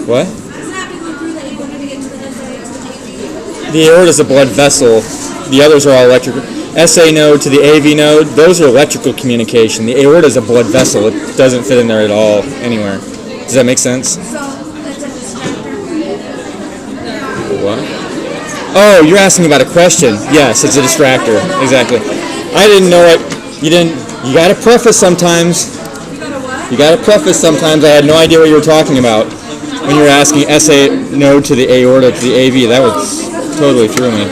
What? The aorta is a blood vessel. The others are all electrical. SA node to the AV node, those are electrical communication. The aorta is a blood vessel. It doesn't fit in there at all anywhere. Does that make sense? What? Oh, you're asking about a question. Yes, it's a distractor. Exactly. I didn't know it. You didn't. You got to preface sometimes. You got to preface sometimes. I had no idea what you were talking about when you were asking SA node to the aorta to the AV. That was totally threw me.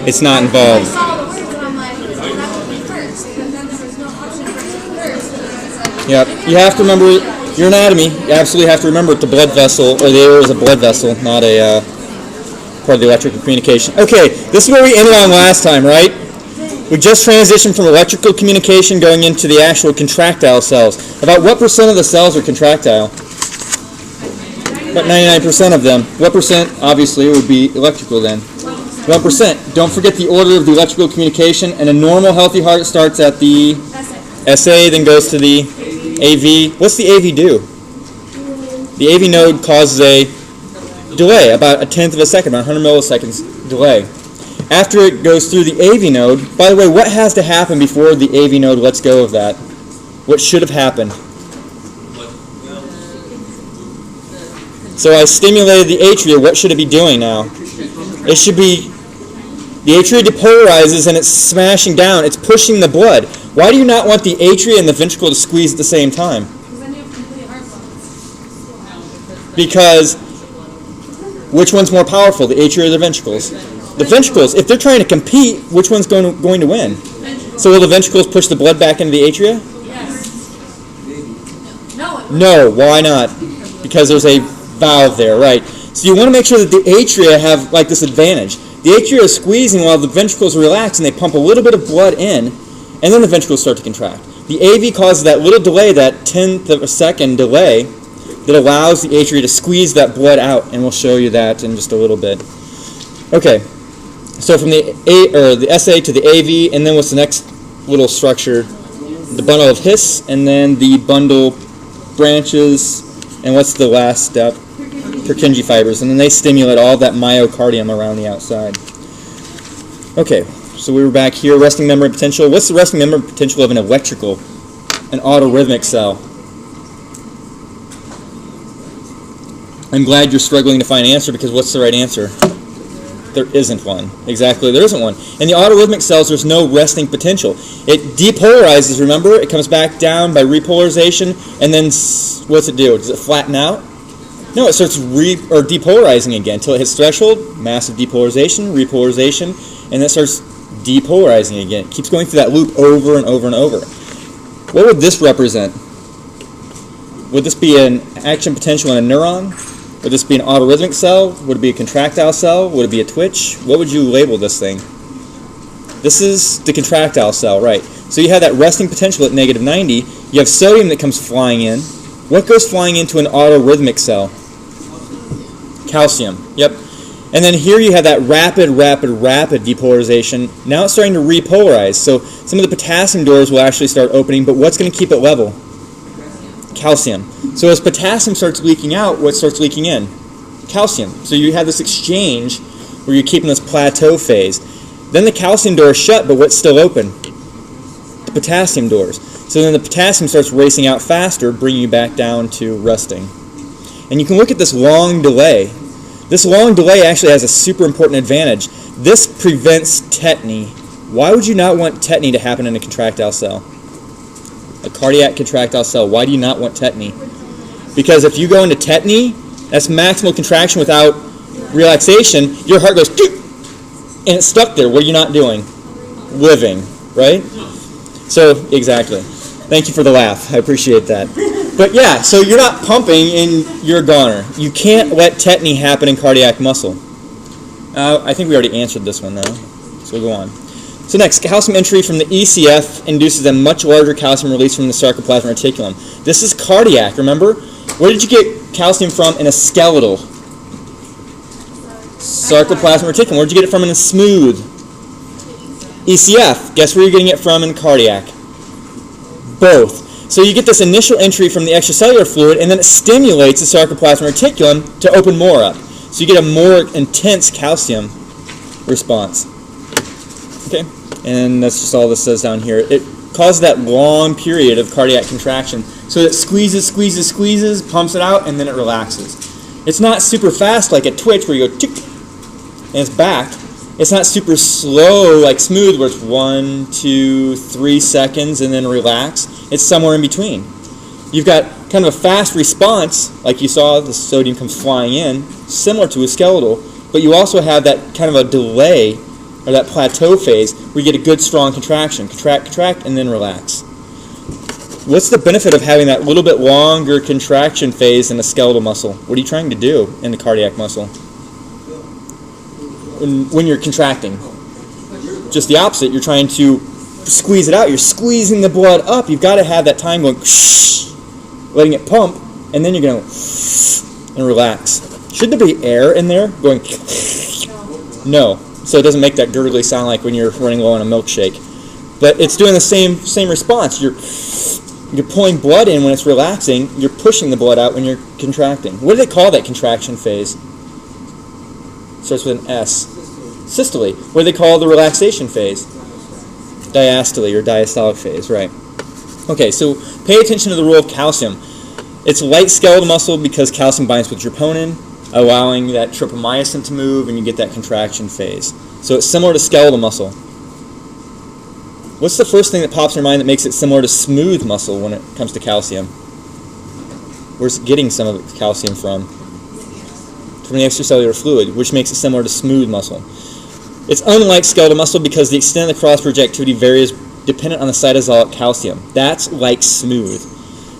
It's not involved. Yep. You have to remember your anatomy. You absolutely have to remember it's a blood vessel, or the aorta is a blood vessel, not a part of the electrical communication. Okay, this is where we ended on last time, right? We just transitioned from electrical communication going into the actual contractile cells. About what percent of the cells are contractile? About 99% of them. What percent, obviously, would be electrical then? 1%. Don't forget the order of the electrical communication. And a normal healthy heart starts at the SA, then goes to the AV. What's the AV do? The AV node causes a delay, about 1/10 of a second, about 100 milliseconds delay. After it goes through the AV node, by the way, what has to happen before the AV node lets go of that? What should have happened? So I stimulated the atria. What should it be doing now? It should be, the atria depolarizes and it's smashing down. It's pushing the blood. Why do you not want the atria and the ventricle to squeeze at the same time? Because which one's more powerful, the atria or the ventricles? The ventricles. If they're trying to compete, which one's going to win? So will the ventricles push the blood back into the atria? Yes. No. Why not? Because there's a valve there, right? So you want to make sure that the atria have like this advantage. The atria is squeezing while the ventricles relax, and they pump a little bit of blood in, and then the ventricles start to contract. The AV causes that little delay, that 1/10 of a second delay, that allows the atria to squeeze that blood out, and we'll show you that in just a little bit. Okay, so from the SA to the AV, and then what's the next little structure? The bundle of His, and then the bundle branches, and what's the last step? Purkinje fibers, and then they stimulate all that myocardium around the outside. Okay, so we were back here, resting membrane potential. What's the resting membrane potential of an autorhythmic cell? I'm glad you're struggling to find an answer, because what's the right answer? There isn't one. Exactly, there isn't one. In the autorhythmic cells, there's no resting potential. It depolarizes, remember? It comes back down by repolarization, and then what's it do? Does it flatten out? No, it starts depolarizing again until it hits threshold, massive depolarization, repolarization, and then it starts depolarizing again. It keeps going through that loop over and over and over. What would this represent? Would this be an action potential in a neuron? Would this be an autorhythmic cell? Would it be a contractile cell? Would it be a twitch? What would you label this thing? This is the contractile cell, right. So you have that resting potential at -90. You have sodium that comes flying in. What goes flying into an autorhythmic cell? Calcium. Yep. And then here you have that rapid depolarization. Now it's starting to repolarize. So some of the potassium doors will actually start opening, but what's going to keep it level? Calcium. So as potassium starts leaking out, what starts leaking in? Calcium. So you have this exchange where you're keeping this plateau phase. Then the calcium door is shut, but what's still open? The potassium doors. So then the potassium starts racing out faster, bringing you back down to resting. And you can look at this long delay. This long delay actually has a super important advantage. This prevents tetany. Why would you not want tetany to happen in a contractile cell? A cardiac contractile cell. Why do you not want tetany? Because if you go into tetany, that's maximal contraction without relaxation. Your heart goes, and it's stuck there. What are you not doing? Living, right? So, exactly. Thank you for the laugh. I appreciate that. But yeah, so you're not pumping and you're a goner. You can't let tetany happen in cardiac muscle. I think we already answered this one, though. So we'll go on. So next, calcium entry from the ECF induces a much larger calcium release from the sarcoplasmic reticulum. This is cardiac, remember? Where did you get calcium from in a skeletal? Sarcoplasmic reticulum. Where did you get it from in a smooth? ECF. Guess where you're getting it from in cardiac? Both. So you get this initial entry from the extracellular fluid, and then it stimulates the sarcoplasmic reticulum to open more up. So you get a more intense calcium response. Okay, and that's just all this says down here. It causes that long period of cardiac contraction. So it squeezes, squeezes, squeezes, pumps it out, and then it relaxes. It's not super fast like a twitch where you go tick, and it's back. It's not super slow like smooth where it's 1, 2, 3 seconds and then relax. It's somewhere in between. You've got kind of a fast response, like you saw, the sodium comes flying in, similar to a skeletal, but you also have that kind of a delay, or that plateau phase, where you get a good strong contraction. Contract, contract, and then relax. What's the benefit of having that little bit longer contraction phase in a skeletal muscle? What are you trying to do in the cardiac muscle when you're contracting? Just the opposite. You're trying to squeeze it out. You're squeezing the blood up. You've got to have that time going, letting it pump, and then you're going to and relax. Should there be air in there going? No. So it doesn't make that gurgly sound like when you're running low on a milkshake. But it's doing the same response. You're pulling blood in when it's relaxing. You're pushing the blood out when you're contracting. What do they call that contraction phase? Starts with an S. Systole. What do they call the relaxation phase? Diastole or diastolic phase, right. Okay, so pay attention to the role of calcium. It's light skeletal muscle because calcium binds with troponin, allowing that tropomyosin to move, and you get that contraction phase. So it's similar to skeletal muscle. What's the first thing that pops in your mind that makes it similar to smooth muscle when it comes to calcium? Where's it getting some of the calcium from? From the extracellular fluid, which makes it similar to smooth muscle. It's unlike skeletal muscle because the extent of the cross-projectivity varies dependent on the cytosolic calcium. That's like smooth.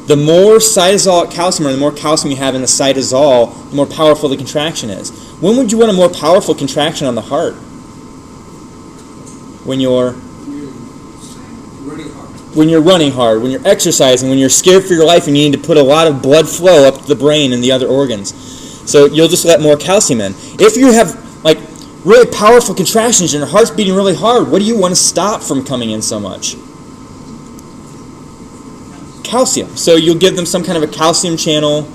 The more cytosolic calcium, or the more calcium you have in the cytosol, the more powerful the contraction is. When would you want a more powerful contraction on the heart? When you're running hard, when you're exercising, when you're scared for your life and you need to put a lot of blood flow up to the brain and the other organs. So you'll just let more calcium in. If you have like really powerful contractions and your heart's beating really hard, what do you want to stop from coming in so much? Calcium. So you'll give them some kind of a calcium channel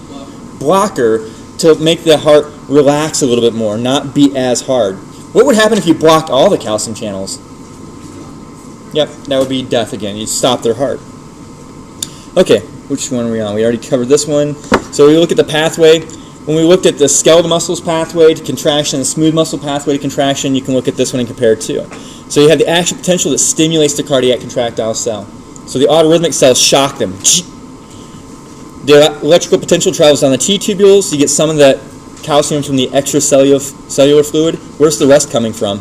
blocker to make the heart relax a little bit more, not beat as hard. What would happen if you blocked all the calcium channels? Yep, that would be death again. You'd stop their heart. Okay, which one are we on? We already covered this one. So we look at the pathway. When we looked at the skeletal muscles pathway to contraction and the smooth muscle pathway to contraction, you can look at this one and compare it too. So you have the action potential that stimulates the cardiac contractile cell. So the autorhythmic cells shock them. The electrical potential travels down the T-tubules. You get some of that calcium from the extracellular fluid. Where's the rest coming from?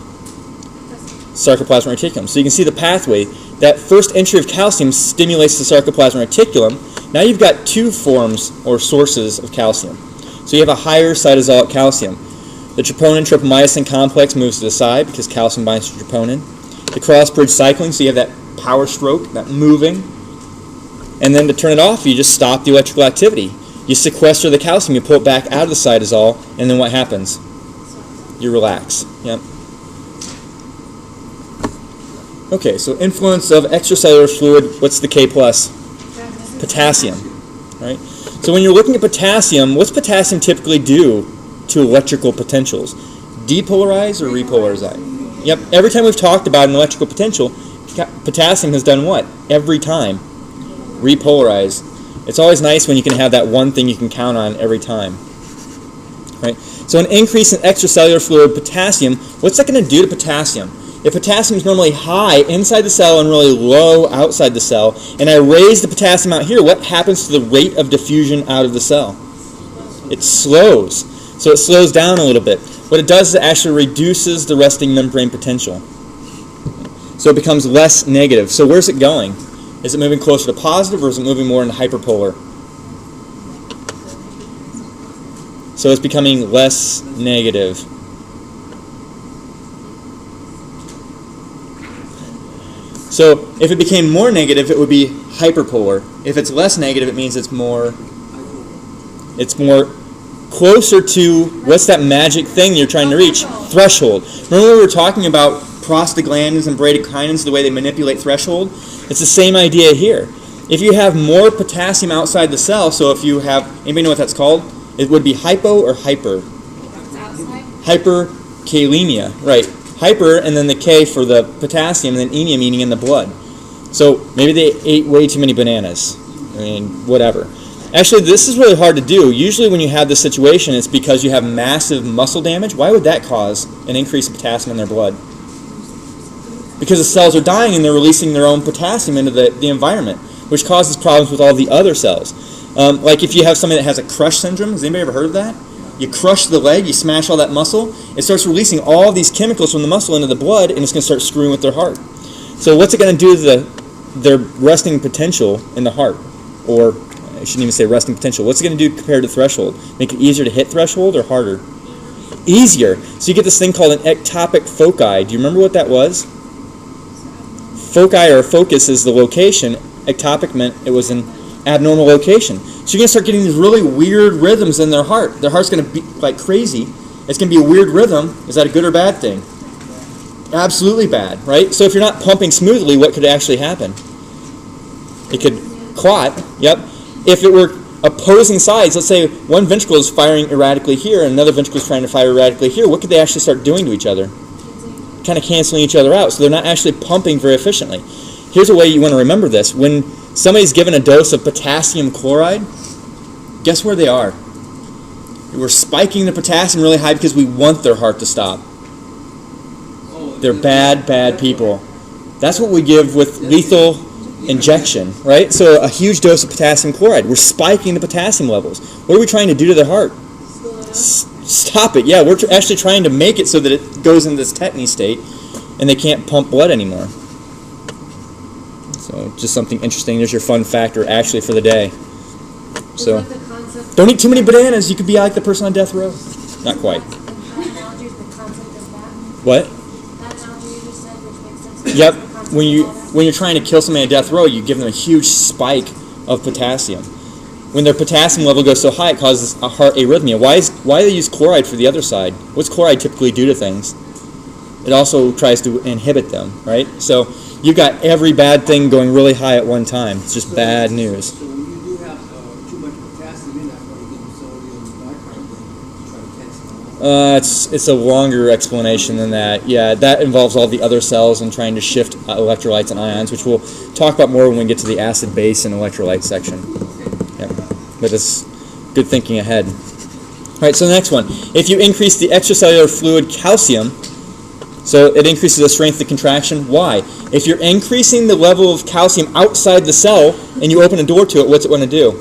Sarcoplasmic reticulum. So you can see the pathway. That first entry of calcium stimulates the sarcoplasmic reticulum. Now you've got two forms or sources of calcium. So you have a higher cytosolic calcium. The troponin-tropomyosin complex moves to the side because calcium binds to troponin. The cross-bridge cycling, so you have that power stroke, that moving. And then to turn it off, you just stop the electrical activity. You sequester the calcium, you pull it back out of the cytosol, and then what happens? You relax. Yep. Okay, so influence of extracellular fluid, what's the K+? Potassium. Right? So when you're looking at potassium, what's potassium typically do to electrical potentials? Depolarize or repolarize? Yep, every time we've talked about an electrical potential, potassium has done what? Every time. Repolarize. It's always nice when you can have that one thing you can count on every time. Right? So an increase in extracellular fluid potassium, what's that going to do to potassium? If potassium is normally high inside the cell and really low outside the cell, and I raise the potassium out here, what happens to the rate of diffusion out of the cell? It slows. So it slows down a little bit. What it does is it actually reduces the resting membrane potential. So it becomes less negative. So where's it going? Is it moving closer to positive, or is it moving more into hyperpolar? So it's becoming less negative. So if it became more negative, it would be hyperpolar. If it's less negative, it means it's more closer to, what's that magic thing you're trying to reach? Threshold. Remember we were talking about prostaglandins and bradykinin, the way they manipulate threshold? It's the same idea here. If you have more potassium outside the cell, so if you have, anybody know what that's called? It would be hypo or hyper? Hyperkalemia, right. Hyper and then the K for the potassium and then emia meaning in the blood. So maybe they ate way too many bananas. I mean, whatever. Actually, this is really hard to do. Usually when you have this situation, it's because you have massive muscle damage. Why would that cause an increase in potassium in their blood? Because the cells are dying and they're releasing their own potassium into the environment, which causes problems with all the other cells. Like if you have somebody that has a crush syndrome, has anybody ever heard of that? You crush the leg, you smash all that muscle, it starts releasing all these chemicals from the muscle into the blood, and it's going to start screwing with their heart. So what's it going to do to their resting potential in the heart? Or, I shouldn't even say resting potential. What's it going to do compared to threshold? Make it easier to hit threshold or harder? Easier. So you get this thing called an ectopic foci. Do you remember what that was? Foci or focus is the location. Ectopic meant it was an abnormal location. So you're going to start getting these really weird rhythms in their heart. Their heart's going to beat like crazy. It's going to be a weird rhythm. Is that a good or bad thing? Absolutely bad, right? So if you're not pumping smoothly, what could actually happen? It could clot, yep. If it were opposing sides, let's say one ventricle is firing erratically here and another ventricle is trying to fire erratically here, what could they actually start doing to each other? Kind of canceling each other out, so they're not actually pumping very efficiently. Here's a way you want to remember this. When somebody's given a dose of potassium chloride, guess where they are? We're spiking the potassium really high because we want their heart to stop. They're bad, bad people. That's what we give with lethal injection, right? So a huge dose of potassium chloride. We're spiking the potassium levels. What are we trying to do to their heart? Stop it. Yeah, we're actually trying to make it so that it goes into this tetany state and they can't pump blood anymore. So just something interesting. There's your fun factor actually for the day. So don't eat too many bananas. You could be like the person on death row. Not quite. What? Yep. When you're trying to kill somebody on death row, you give them a huge spike of potassium. When their potassium level goes so high, it causes a heart arrhythmia. Why do they use chloride for the other side? What's chloride typically do to things? It also tries to inhibit them, right? So you've got every bad thing going really high at one time. It's just bad news. So when you do have too much potassium in, that's why you get sodium nitrite to try to cancel it out. It's a longer explanation than that. Yeah, that involves all the other cells and trying to shift electrolytes and ions, which we'll talk about more when we get to the acid, base, and electrolyte section. Yeah, but it's good thinking ahead. All right, so the next one. If you increase the extracellular fluid calcium, so it increases the strength of contraction. Why? If you're increasing the level of calcium outside the cell and you open a door to it, what's it want to do?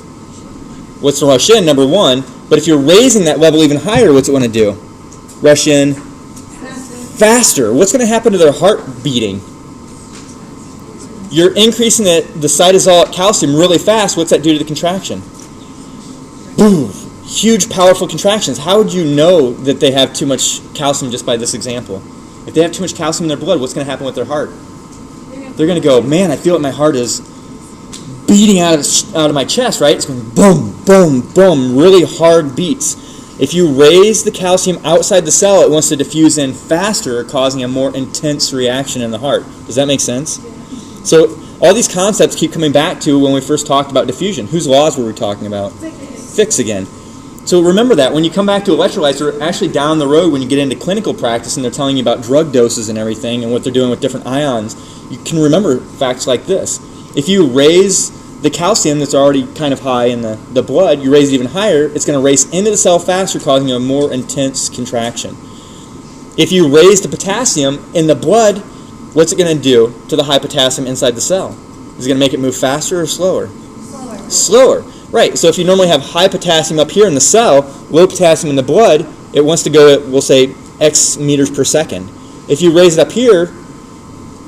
What's to rush in, number one. But if you're raising that level even higher, what's it want to do? Rush in faster. What's going to happen to their heart beating? You're increasing the cytosolic calcium really fast. What's that do to the contraction? Boom. Huge, powerful contractions. How would you know that they have too much calcium just by this example? If they have too much calcium in their blood, what's going to happen with their heart? They're going to go, man, I feel like my heart is beating out of my chest, right? It's going boom, boom, boom, really hard beats. If you raise the calcium outside the cell, it wants to diffuse in faster, causing a more intense reaction in the heart. Does that make sense? So all these concepts keep coming back to when we first talked about diffusion. Whose laws were we talking about? Fick's again. So remember that when you come back to electrolytes, or actually down the road when you get into clinical practice and they're telling you about drug doses and everything and what they're doing with different ions, you can remember facts like this. If you raise the calcium that's already kind of high in the blood, you raise it even higher, it's going to race into the cell faster, causing a more intense contraction. If you raise the potassium in the blood, what's it going to do to the high potassium inside the cell? Is it going to make it move faster or slower? Slower. Right, so if you normally have high potassium up here in the cell, low potassium in the blood, it wants to go at, we'll say, X meters per second. If you raise it up here,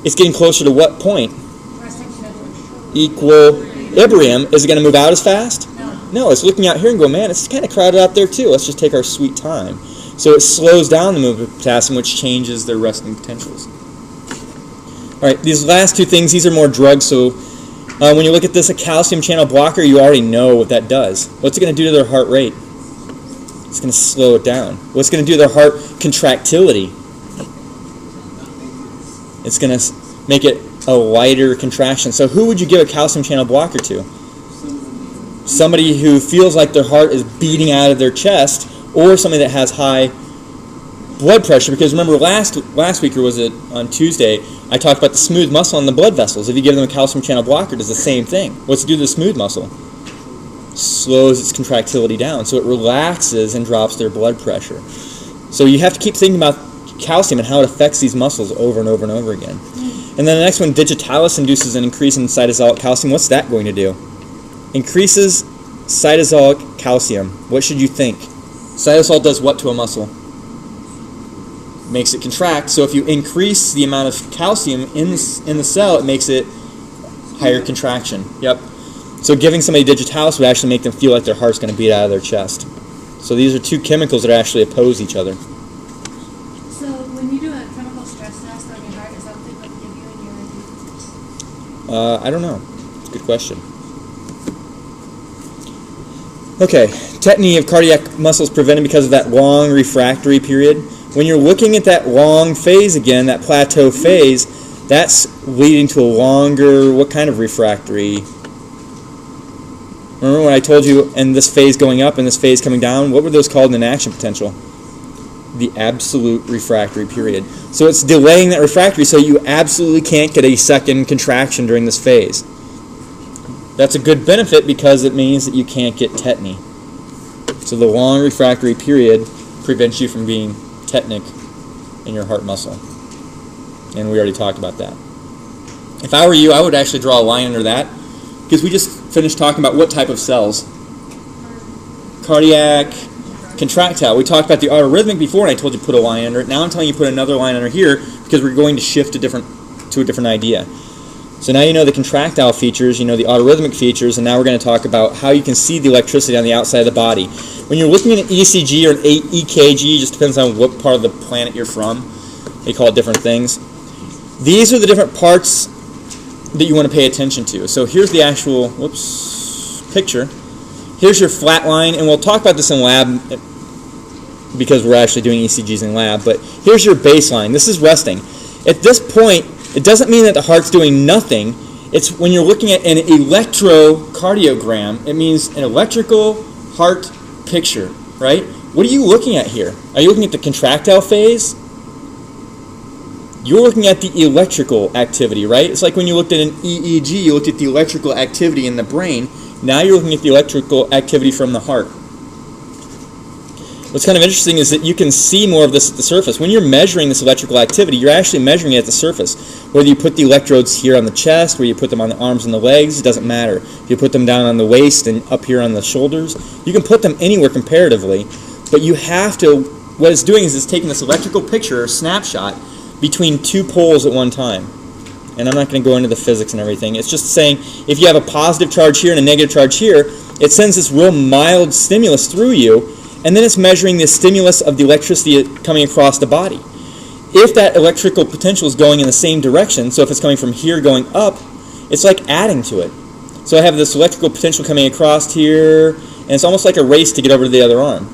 it's getting closer to what point? Equilibrium. Is it going to move out as fast? No, it's looking out here and go, man, it's kind of crowded out there too. Let's just take our sweet time. So it slows down the movement of potassium, which changes their resting potentials. All right, these last two things, these are more drugs, so when you look at this, a calcium channel blocker, you already know what that does. What's it going to do to their heart rate? It's going to slow it down. What's going to do to their heart contractility? It's going to make it a lighter contraction. So who would you give a calcium channel blocker to? Somebody who feels like their heart is beating out of their chest, or somebody that has high blood pressure. Because remember last week, or was it on Tuesday, I talked about the smooth muscle in the blood vessels. If you give them a calcium channel blocker, it does the same thing. What's it do to the smooth muscle? Slows its contractility down, so it relaxes and drops their blood pressure. So you have to keep thinking about calcium and how it affects these muscles over and over and over again. And then the next one, digitalis, induces an increase in cytosolic calcium. What's that going to do? Increases cytosolic calcium. What should you think? Cytosol does what to a muscle? Makes it contract. So if you increase the amount of calcium in the cell, it makes it higher contraction. Yep. So giving somebody digitalis would actually make them feel like their heart's going to beat out of their chest. So these are two chemicals that actually oppose each other. So when you do a chemical stress test on your heart, is that what they would give you in your ID? I don't know. It's a good question. Okay, tetany of cardiac muscles prevented because of that long refractory period. When you're looking at that long phase again, that plateau phase, that's leading to a longer, what kind of refractory? Remember when I told you in this phase going up and this phase coming down, what were those called in action potential? The absolute refractory period. So it's delaying that refractory so you absolutely can't get a second contraction during this phase. That's a good benefit because it means that you can't get tetany. So the long refractory period prevents you from being tetanic in your heart muscle. And we already talked about that. If I were you, I would actually draw a line under that, because we just finished talking about what type of cells. Cardiac, contractile. We talked about the autorhythmic before, and I told you to put a line under it. Now I'm telling you to put another line under here because we're going to shift to a different idea. So now you know the contractile features, you know the autorhythmic features, and now we're going to talk about how you can see the electricity on the outside of the body. When you're looking at an ECG or an EKG, just depends on what part of the planet you're from. They call it different things. These are the different parts that you want to pay attention to. So here's the actual picture. Here's your flat line, and we'll talk about this in lab because we're actually doing ECGs in lab, but here's your baseline. This is resting. At this point, it doesn't mean that the heart's doing nothing. It's when you're looking at an electrocardiogram, it means an electrical heart picture, right? What are you looking at here? Are you looking at the contractile phase? You're looking at the electrical activity, right? It's like when you looked at an EEG, you looked at the electrical activity in the brain. Now you're looking at the electrical activity from the heart. What's kind of interesting is that you can see more of this at the surface. When you're measuring this electrical activity, you're actually measuring it at the surface. Whether you put the electrodes here on the chest, whether you put them on the arms and the legs, it doesn't matter. If you put them down on the waist and up here on the shoulders, you can put them anywhere comparatively, but you have to, what it's doing is it's taking this electrical picture or snapshot between two poles at one time. And I'm not going to go into the physics and everything. It's just saying if you have a positive charge here and a negative charge here, it sends this real mild stimulus through you, and then it's measuring the stimulus of the electricity coming across the body. If that electrical potential is going in the same direction, so if it's coming from here going up, it's like adding to it. So I have this electrical potential coming across here, and it's almost like a race to get over to the other arm.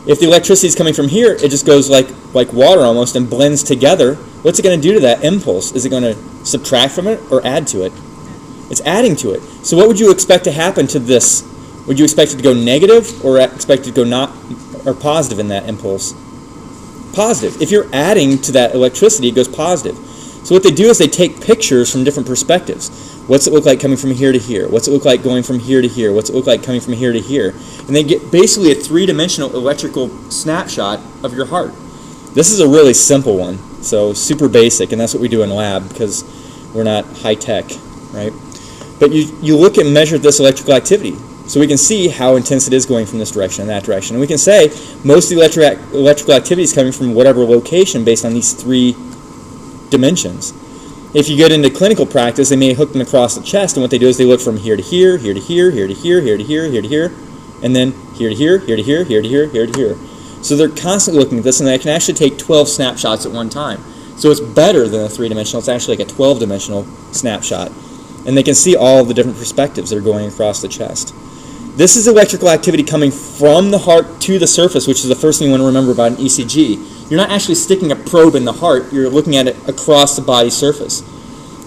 If the electricity is coming from here, it just goes like water almost and blends together. What's it going to do to that impulse? Is it going to subtract from it or add to it? It's adding to it. So what would you expect to happen to this? Would you expect it to go negative or expect it to go positive in that impulse? Positive. If you're adding to that electricity, it goes positive. So what they do is they take pictures from different perspectives. What's it look like coming from here to here? What's it look like going from here to here? What's it look like coming from here to here? And they get basically a three-dimensional electrical snapshot of your heart. This is a really simple one, so super basic, and that's what we do in lab because we're not high-tech, right? But you look and measure this electrical activity. So we can see how intense it is going from this direction and that direction. And we can say most of the electrical activity is coming from whatever location based on these three dimensions. If you get into clinical practice, they may hook them across the chest, and what they do is they look from here to here, here to here, here to here, here to here, here to here, and then here to here, here to here, here to here, here to here. So they're constantly looking at this, and they can actually take 12 snapshots at one time. So it's better than a three-dimensional. It's actually like a 12-dimensional snapshot. And they can see all the different perspectives that are going across the chest. This is electrical activity coming from the heart to the surface, which is the first thing you want to remember about an ECG. You're not actually sticking a probe in the heart. You're looking at it across the body surface.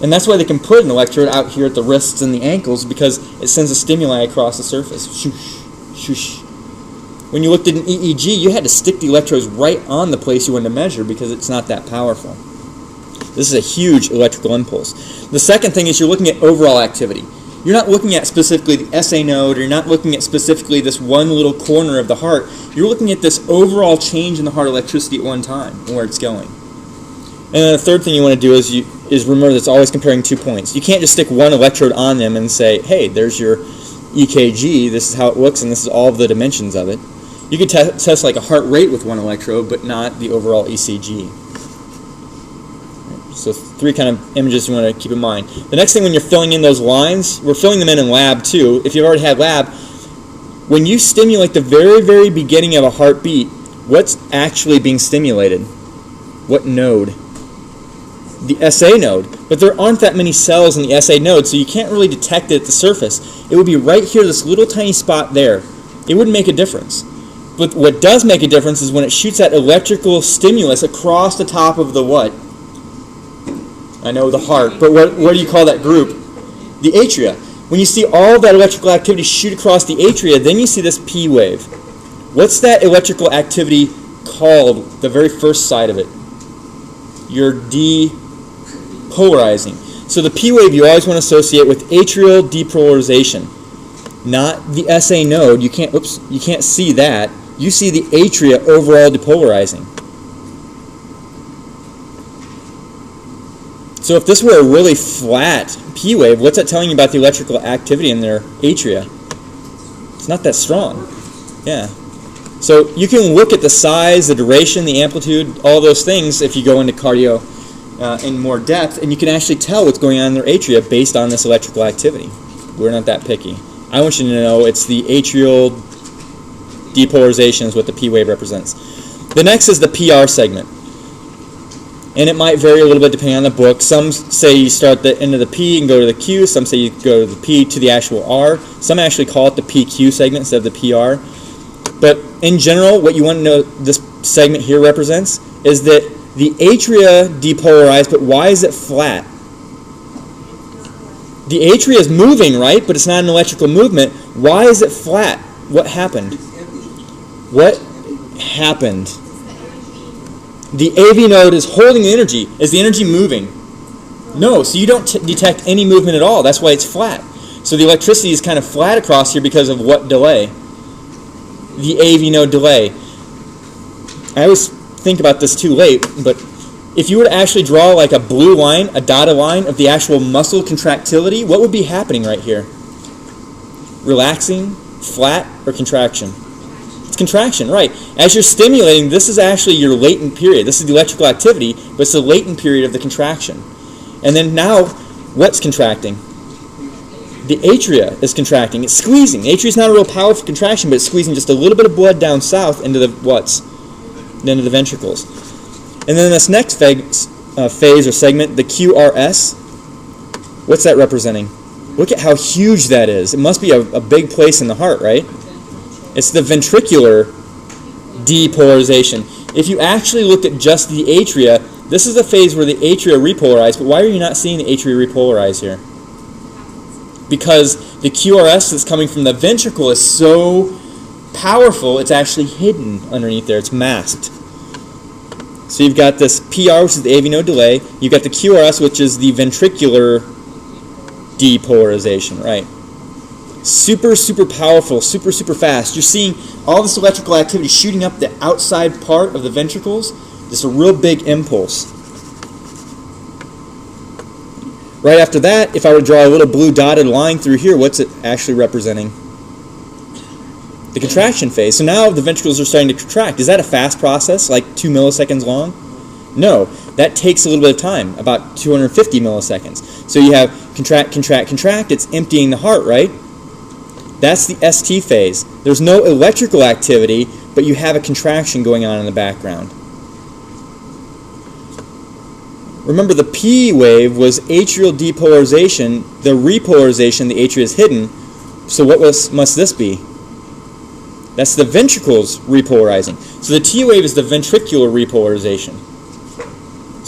And that's why they can put an electrode out here at the wrists and the ankles, because it sends a stimuli across the surface. Shoosh, shoosh. When you looked at an EEG, you had to stick the electrodes right on the place you wanted to measure because it's not that powerful. This is a huge electrical impulse. The second thing is you're looking at overall activity. You're not looking at specifically the SA node, or you're not looking at specifically this one little corner of the heart. You're looking at this overall change in the heart electricity at one time and where it's going. And then the third thing you want to do is remember that it's always comparing 2 points. You can't just stick one electrode on them and say, hey, there's your EKG, this is how it looks, and this is all of the dimensions of it. You could test like a heart rate with one electrode, but not the overall ECG. So 3 kind of images you want to keep in mind. The next thing when you're filling in those lines, we're filling them in lab too. If you've already had lab, when you stimulate the very, very beginning of a heartbeat, what's actually being stimulated? What node? The SA node. But there aren't that many cells in the SA node, so you can't really detect it at the surface. It would be right here, this little tiny spot there. It wouldn't make a difference. But what does make a difference is when it shoots that electrical stimulus across the top of the what? I know the heart, but what do you call that group? The atria. When you see all that electrical activity shoot across the atria, then you see this P wave. What's that electrical activity called, the very first side of it? You're depolarizing. So the P wave you always want to associate with atrial depolarization, not the SA node. You can't see that. You see the atria overall depolarizing. So if this were a really flat P wave, what's that telling you about the electrical activity in their atria? It's not that strong. Yeah. So you can look at the size, the duration, the amplitude, all those things if you go into cardio in more depth, and you can actually tell what's going on in their atria based on this electrical activity. We're not that picky. I want you to know it's the atrial depolarization is what the P wave represents. The next is the PR segment. And it might vary a little bit depending on the book. Some say you start at the end of the P and go to the Q. Some say you go to the P to the actual R. Some actually call it the PQ segment instead of the PR. But in general, what you want to know this segment here represents is that the atria depolarized, but why is it flat? The atria is moving, right? But it's not an electrical movement. Why is it flat? What happened? What happened? The AV node is holding the energy. Is the energy moving? No, so you don't detect any movement at all. That's why it's flat. So the electricity is kind of flat across here because of what delay? The AV node delay. I always think about this too late, but if you were to actually draw like a blue line, a dotted line of the actual muscle contractility, what would be happening right here? Relaxing, flat, or contraction? It's contraction, right. As you're stimulating, this is actually your latent period. This is the electrical activity, but it's the latent period of the contraction. And then now, what's contracting? The atria is contracting. It's squeezing. The atria is not a real powerful contraction, but it's squeezing just a little bit of blood down south into the what's? Into the ventricles. And then this next phase or segment, the QRS, what's that representing? Look at how huge that is. It must be a big place in the heart, right? It's the ventricular depolarization. If you actually looked at just the atria, this is a phase where the atria repolarize, but why are you not seeing the atria repolarize here? Because the QRS that's coming from the ventricle is so powerful, it's actually hidden underneath there. It's masked. So you've got this PR, which is the AV node delay. You've got the QRS, which is the ventricular depolarization, right? Super, super powerful, super, super fast. You're seeing all this electrical activity shooting up the outside part of the ventricles. Just a real big impulse. Right after that, if I were to draw a little blue dotted line through here, what's it actually representing? The contraction phase. So now the ventricles are starting to contract. Is that a fast process, like 2 milliseconds long? No, that takes a little bit of time, about 250 milliseconds. So you have contract, contract, contract. It's emptying the heart, right? That's the ST phase. There's no electrical activity, but you have a contraction going on in the background. Remember, the P wave was atrial depolarization. The repolarization, the atria is hidden. So what must this be? That's the ventricles repolarizing. So the T wave is the ventricular repolarization.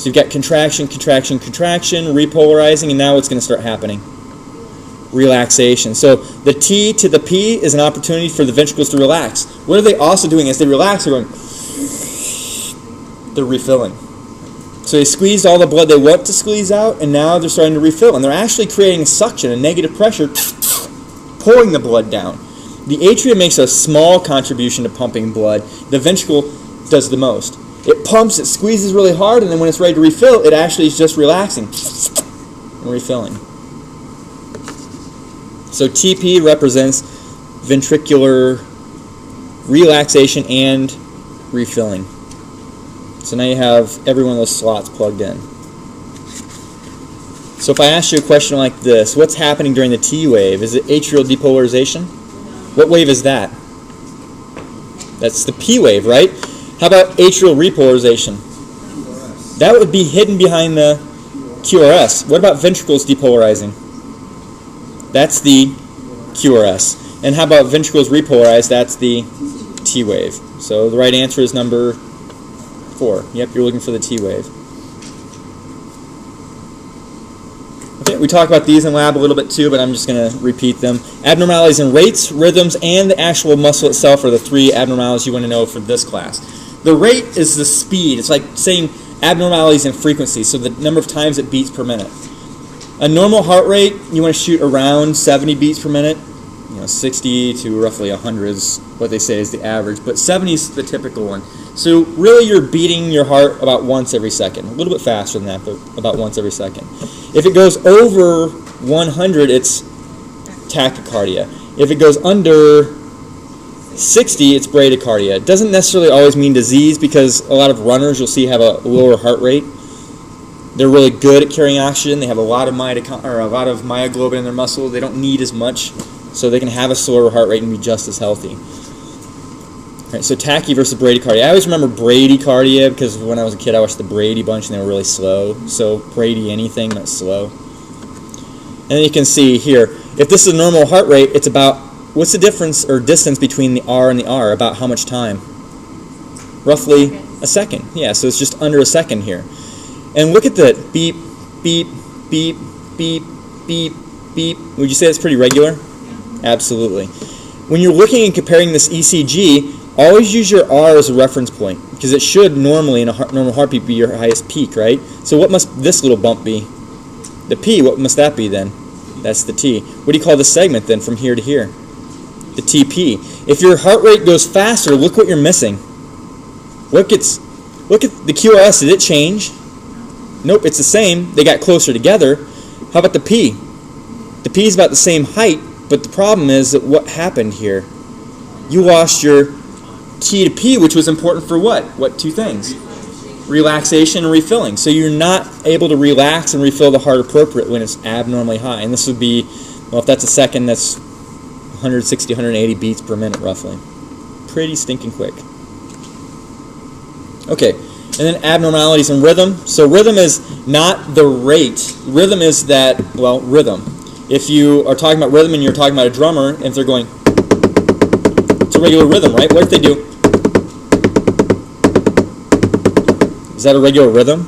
So you've got contraction, contraction, contraction, repolarizing, and now what's going to start happening? Relaxation. So the T to the P is an opportunity for the ventricles to relax. What are they also doing as they relax? They're going, they're refilling. So they squeezed all the blood they want to squeeze out, and now they're starting to refill. And they're actually creating suction, a negative pressure, pulling the blood down. The atria makes a small contribution to pumping blood. The ventricle does the most. It pumps, it squeezes really hard, and then when it's ready to refill, it actually is just relaxing and refilling. So TP represents ventricular relaxation and refilling. So now you have every one of those slots plugged in. So if I ask you a question like this, what's happening during the T wave? Is it atrial depolarization? What wave is that? That's the P wave, right? How about atrial repolarization? That would be hidden behind the QRS. What about ventricles depolarizing? That's the QRS. And how about ventricles repolarized? That's the T wave. So the right answer is number 4. Yep, you're looking for the T wave. Okay, we talked about these in lab a little bit too, but I'm just going to repeat them. Abnormalities in rates, rhythms, and the actual muscle itself are the 3 abnormalities you want to know for this class. The rate is the speed. It's like saying abnormalities in frequency, so the number of times it beats per minute. A normal heart rate, you want to shoot around 70 beats per minute. 60 to roughly 100 is what they say is the average, but 70 is the typical one. So really you're beating your heart about once every second. A little bit faster than that, but about once every second. If it goes over 100, it's tachycardia. If it goes under 60, it's bradycardia. It doesn't necessarily always mean disease, because a lot of runners you'll see have a lower heart rate. They're really good at carrying oxygen. They have a lot of myoglobin in their muscle. They don't need as much, so they can have a slower heart rate and be just as healthy. All right, so tachy versus bradycardia. I always remember bradycardia because when I was a kid I watched the Brady Bunch and they were really slow. So Brady anything that's slow. And then you can see here, if this is a normal heart rate, it's about, what's the difference or distance between the R and the R? About how much time? Roughly a second. Yeah, so it's just under a second here. And look at the beep, beep, beep, beep, beep, beep. Would you say that's pretty regular? Absolutely. When you're looking and comparing this ECG, always use your R as a reference point, because it should normally in a normal heartbeat be your highest peak, right? So what must this little bump be? The P, what must that be then? That's the T. What do you call the segment then from here to here? The TP. If your heart rate goes faster, look what you're missing. Look at the QRS, did it change? Nope, it's the same. They got closer together. How about the P? The P is about the same height, but the problem is that what happened here? You lost your T to P, which was important for what? What 2 things? Relaxation and refilling. So you're not able to relax and refill the heart appropriately when it's abnormally high. And this would be, well, if that's a second, that's 160, 180 beats per minute roughly. Pretty stinking quick. Okay. And then abnormalities in rhythm. So rhythm is not the rate. Rhythm is that, well, rhythm. If you are talking about rhythm and you're talking about a drummer, and if they're going, it's a regular rhythm, right? What if they do? Is that a regular rhythm?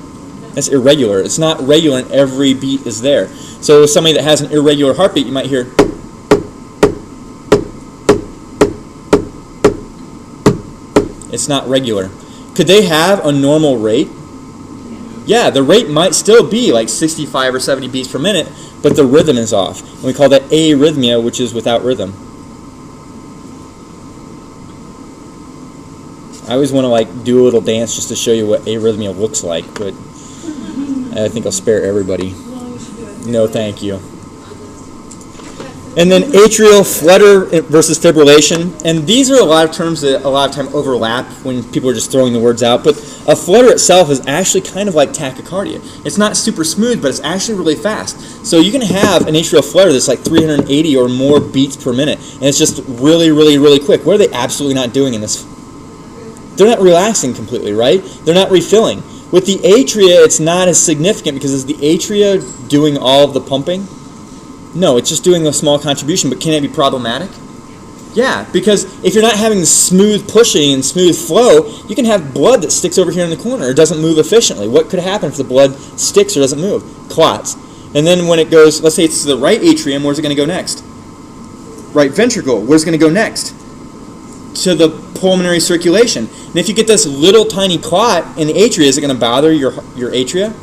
That's irregular. It's not regular and every beat is there. So somebody that has an irregular heartbeat, you might hear. It's not regular. Could they have a normal rate? Yeah, the rate might still be like 65 or 70 beats per minute, but the rhythm is off. And we call that arrhythmia, which is without rhythm. I always want to like do a little dance just to show you what arrhythmia looks like, but I think I'll spare everybody. No, thank you. And then atrial flutter versus fibrillation. And these are a lot of terms that a lot of time overlap when people are just throwing the words out. But a flutter itself is actually kind of like tachycardia. It's not super smooth, but it's actually really fast. So you can have an atrial flutter that's like 380 or more beats per minute. And it's just really, really, really quick. What are they absolutely not doing in this? They're not relaxing completely, right? They're not refilling. With the atria, it's not as significant because is the atria doing all of the pumping? No, it's just doing a small contribution, but can it be problematic? Yeah, because if you're not having the smooth pushing and smooth flow, you can have blood that sticks over here in the corner. It doesn't move efficiently. What could happen if the blood sticks or doesn't move? Clots. And then when it goes, let's say it's to the right atrium, where's it going to go next? Right ventricle. Where's it going to go next? To the pulmonary circulation. And if you get this little tiny clot in the atria, is it going to bother your atria?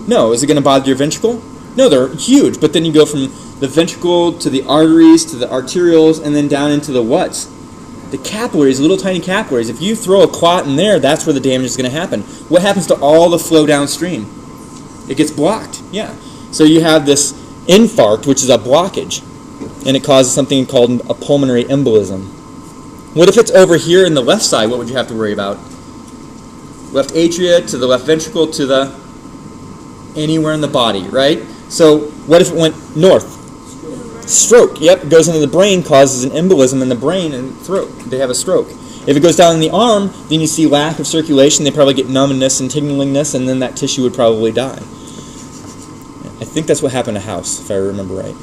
No. Is it going to bother your ventricle? No, they're huge. But then you go from the ventricle to the arteries to the arterioles and then down into the what's? The capillaries, little tiny capillaries. If you throw a clot in there, that's where the damage is going to happen. What happens to all the flow downstream? It gets blocked. Yeah. So you have this infarct, which is a blockage, and it causes something called a pulmonary embolism. What if it's over here in the left side? What would you have to worry about? Left atria to the left ventricle to the anywhere in the body, right? So what if it went north? Stroke. Yep, it goes into the brain, causes an embolism in the brain and throat. They have a stroke. If it goes down in the arm, then you see lack of circulation. They probably get numbness and tinglingness, and then that tissue would probably die. I think that's what happened to House, if I remember right.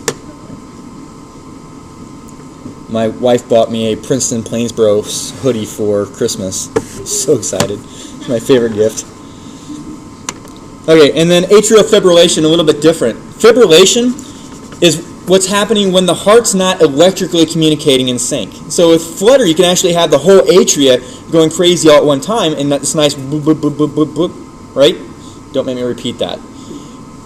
My wife bought me a Princeton Plainsboro hoodie for Christmas. So excited. It's my favorite gift. Okay, and then atrial fibrillation, a little bit different. Fibrillation is what's happening when the heart's not electrically communicating in sync. So with flutter, you can actually have the whole atria going crazy all at one time, and that's nice boop, boop, boop, boop, boop, boop, right? Don't make me repeat that.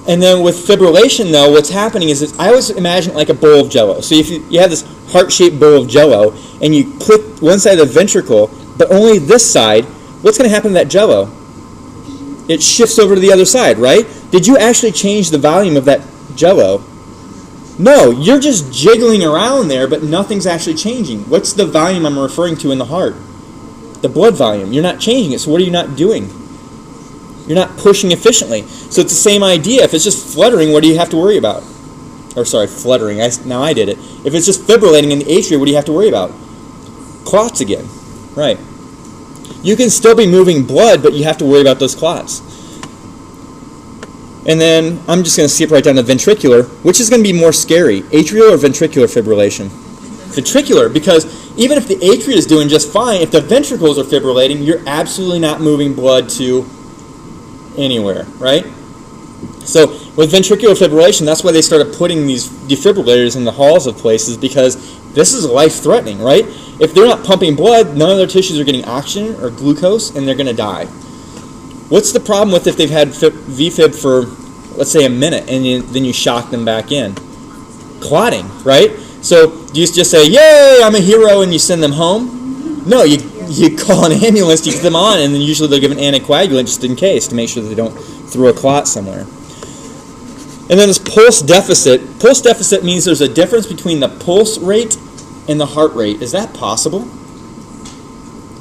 And then with fibrillation, though, what's happening is I always imagine it like a bowl of Jell-O. So if you have this heart-shaped bowl of Jell-O, and you put one side of the ventricle, but only this side, what's going to happen to that Jell-O? It shifts over to the other side, right? Did you actually change the volume of that Jell-O? No, you're just jiggling around there, but nothing's actually changing. What's the volume I'm referring to in the heart? The blood volume. You're not changing it, so what are you not doing? You're not pushing efficiently. So it's the same idea. If it's just fluttering, what do you have to worry about? Or sorry, fluttering. Now I did it. If it's just fibrillating in the atria, what do you have to worry about? Clots again. Right. You can still be moving blood, but you have to worry about those clots. And then I'm just going to skip right down to ventricular, which is going to be more scary, atrial or ventricular fibrillation? Ventricular, because even if the atria is doing just fine, if the ventricles are fibrillating, you're absolutely not moving blood to anywhere, right? So with ventricular fibrillation, that's why they started putting these defibrillators in the halls of places, because this is life-threatening, right? If they're not pumping blood, none of their tissues are getting oxygen or glucose, and they're going to die. What's the problem with if they've had VFib for, let's say, a minute, and then you shock them back in? Clotting, right? So do you just say, yay, I'm a hero, and you send them home? No, you call an ambulance, you get them on, and then usually they'll give an anticoagulant just in case to make sure that they don't throw a clot somewhere. And then this pulse deficit. Pulse deficit means there's a difference between the pulse rate and the heart rate. Is that possible?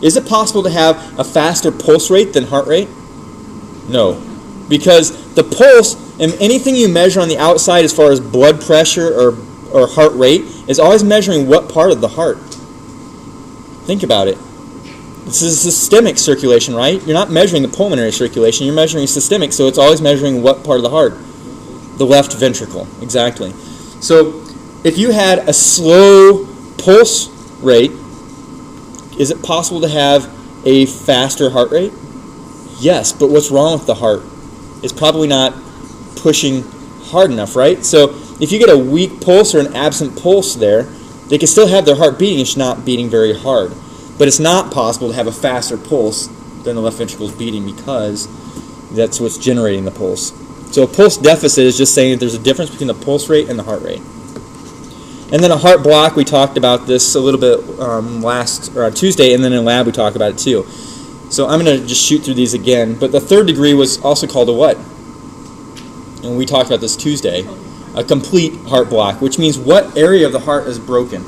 Is it possible to have a faster pulse rate than heart rate? No. Because the pulse, and anything you measure on the outside as far as blood pressure or heart rate, is always measuring what part of the heart. Think about it. This is systemic circulation, right? You're not measuring the pulmonary circulation, you're measuring systemic, so it's always measuring what part of the heart? The left ventricle, exactly. So if you had a slow pulse rate, is it possible to have a faster heart rate? Yes, but what's wrong with the heart? It's probably not pushing hard enough, right? So if you get a weak pulse or an absent pulse there, they can still have their heart beating, it's not beating very hard. But it's not possible to have a faster pulse than the left ventricle is beating, because that's what's generating the pulse. So a pulse deficit is just saying that there's a difference between the pulse rate and the heart rate. And then a heart block, we talked about this a little bit on Tuesday, and then in lab we talked about it too. So I'm going to just shoot through these again. But the third degree was also called a what? And we talked about this Tuesday. A complete heart block, which means what area of the heart is broken?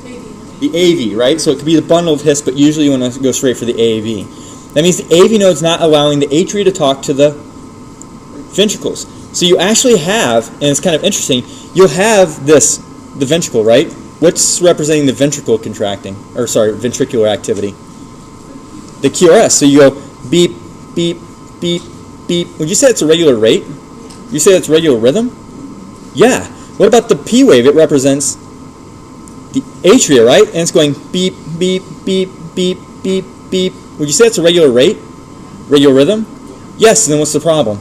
The AV, right? So it could be the bundle of His, but usually you want to go straight for the AV. That means the AV node's not allowing the atria to talk to the ventricles. So you actually have, and it's kind of interesting, you'll have this, the ventricle, right? What's representing the ventricle contracting? Or sorry, ventricular activity? The QRS. So you go beep, beep, beep, beep. Would you say it's a regular rate? You say it's regular rhythm? Yeah. What about the P wave? It represents the atria, right? And it's going beep, beep, beep, beep, beep, beep. Would you say it's a regular rate? Regular rhythm? Yes, then what's the problem?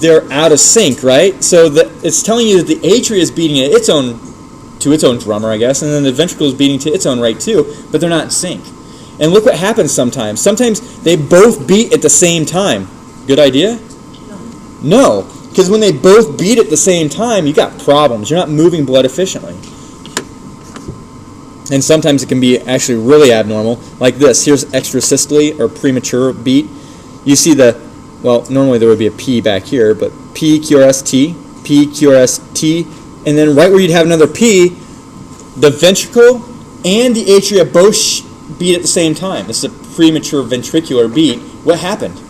They're out of sync, right? So it's telling you that the atria is beating to its own drummer, I guess, and then the ventricle is beating to its own rate too, but they're not in sync. And look what happens sometimes. Sometimes they both beat at the same time. Good idea? No, because when they both beat at the same time, you got problems. You're not moving blood efficiently. And sometimes it can be actually really abnormal, like this. Here's extrasystole or premature beat. You see normally there would be a P back here, but P, QRS, T, P, QRS, T, and then right where you'd have another P, the ventricle and the atria both beat at the same time. This is a premature ventricular beat. What happened?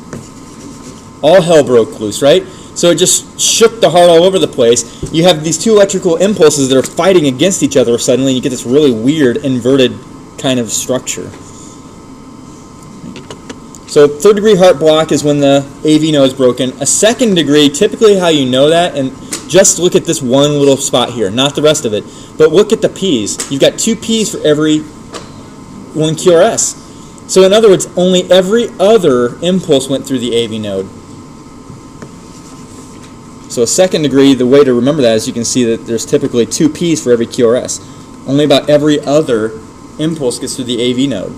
All hell broke loose, right? So it just shook the heart all over the place. You have these two electrical impulses that are fighting against each other suddenly, and you get this really weird inverted kind of structure. So third degree heart block is when the AV node is broken. A second degree, typically how you know that, and just look at this one little spot here, not the rest of it, but look at the P's. You've got 2 P's for every 1 QRS. So in other words, only every other impulse went through the AV node. So a second degree, the way to remember that is you can see that there's typically 2 P's for every QRS. Only about every other impulse gets through the AV node.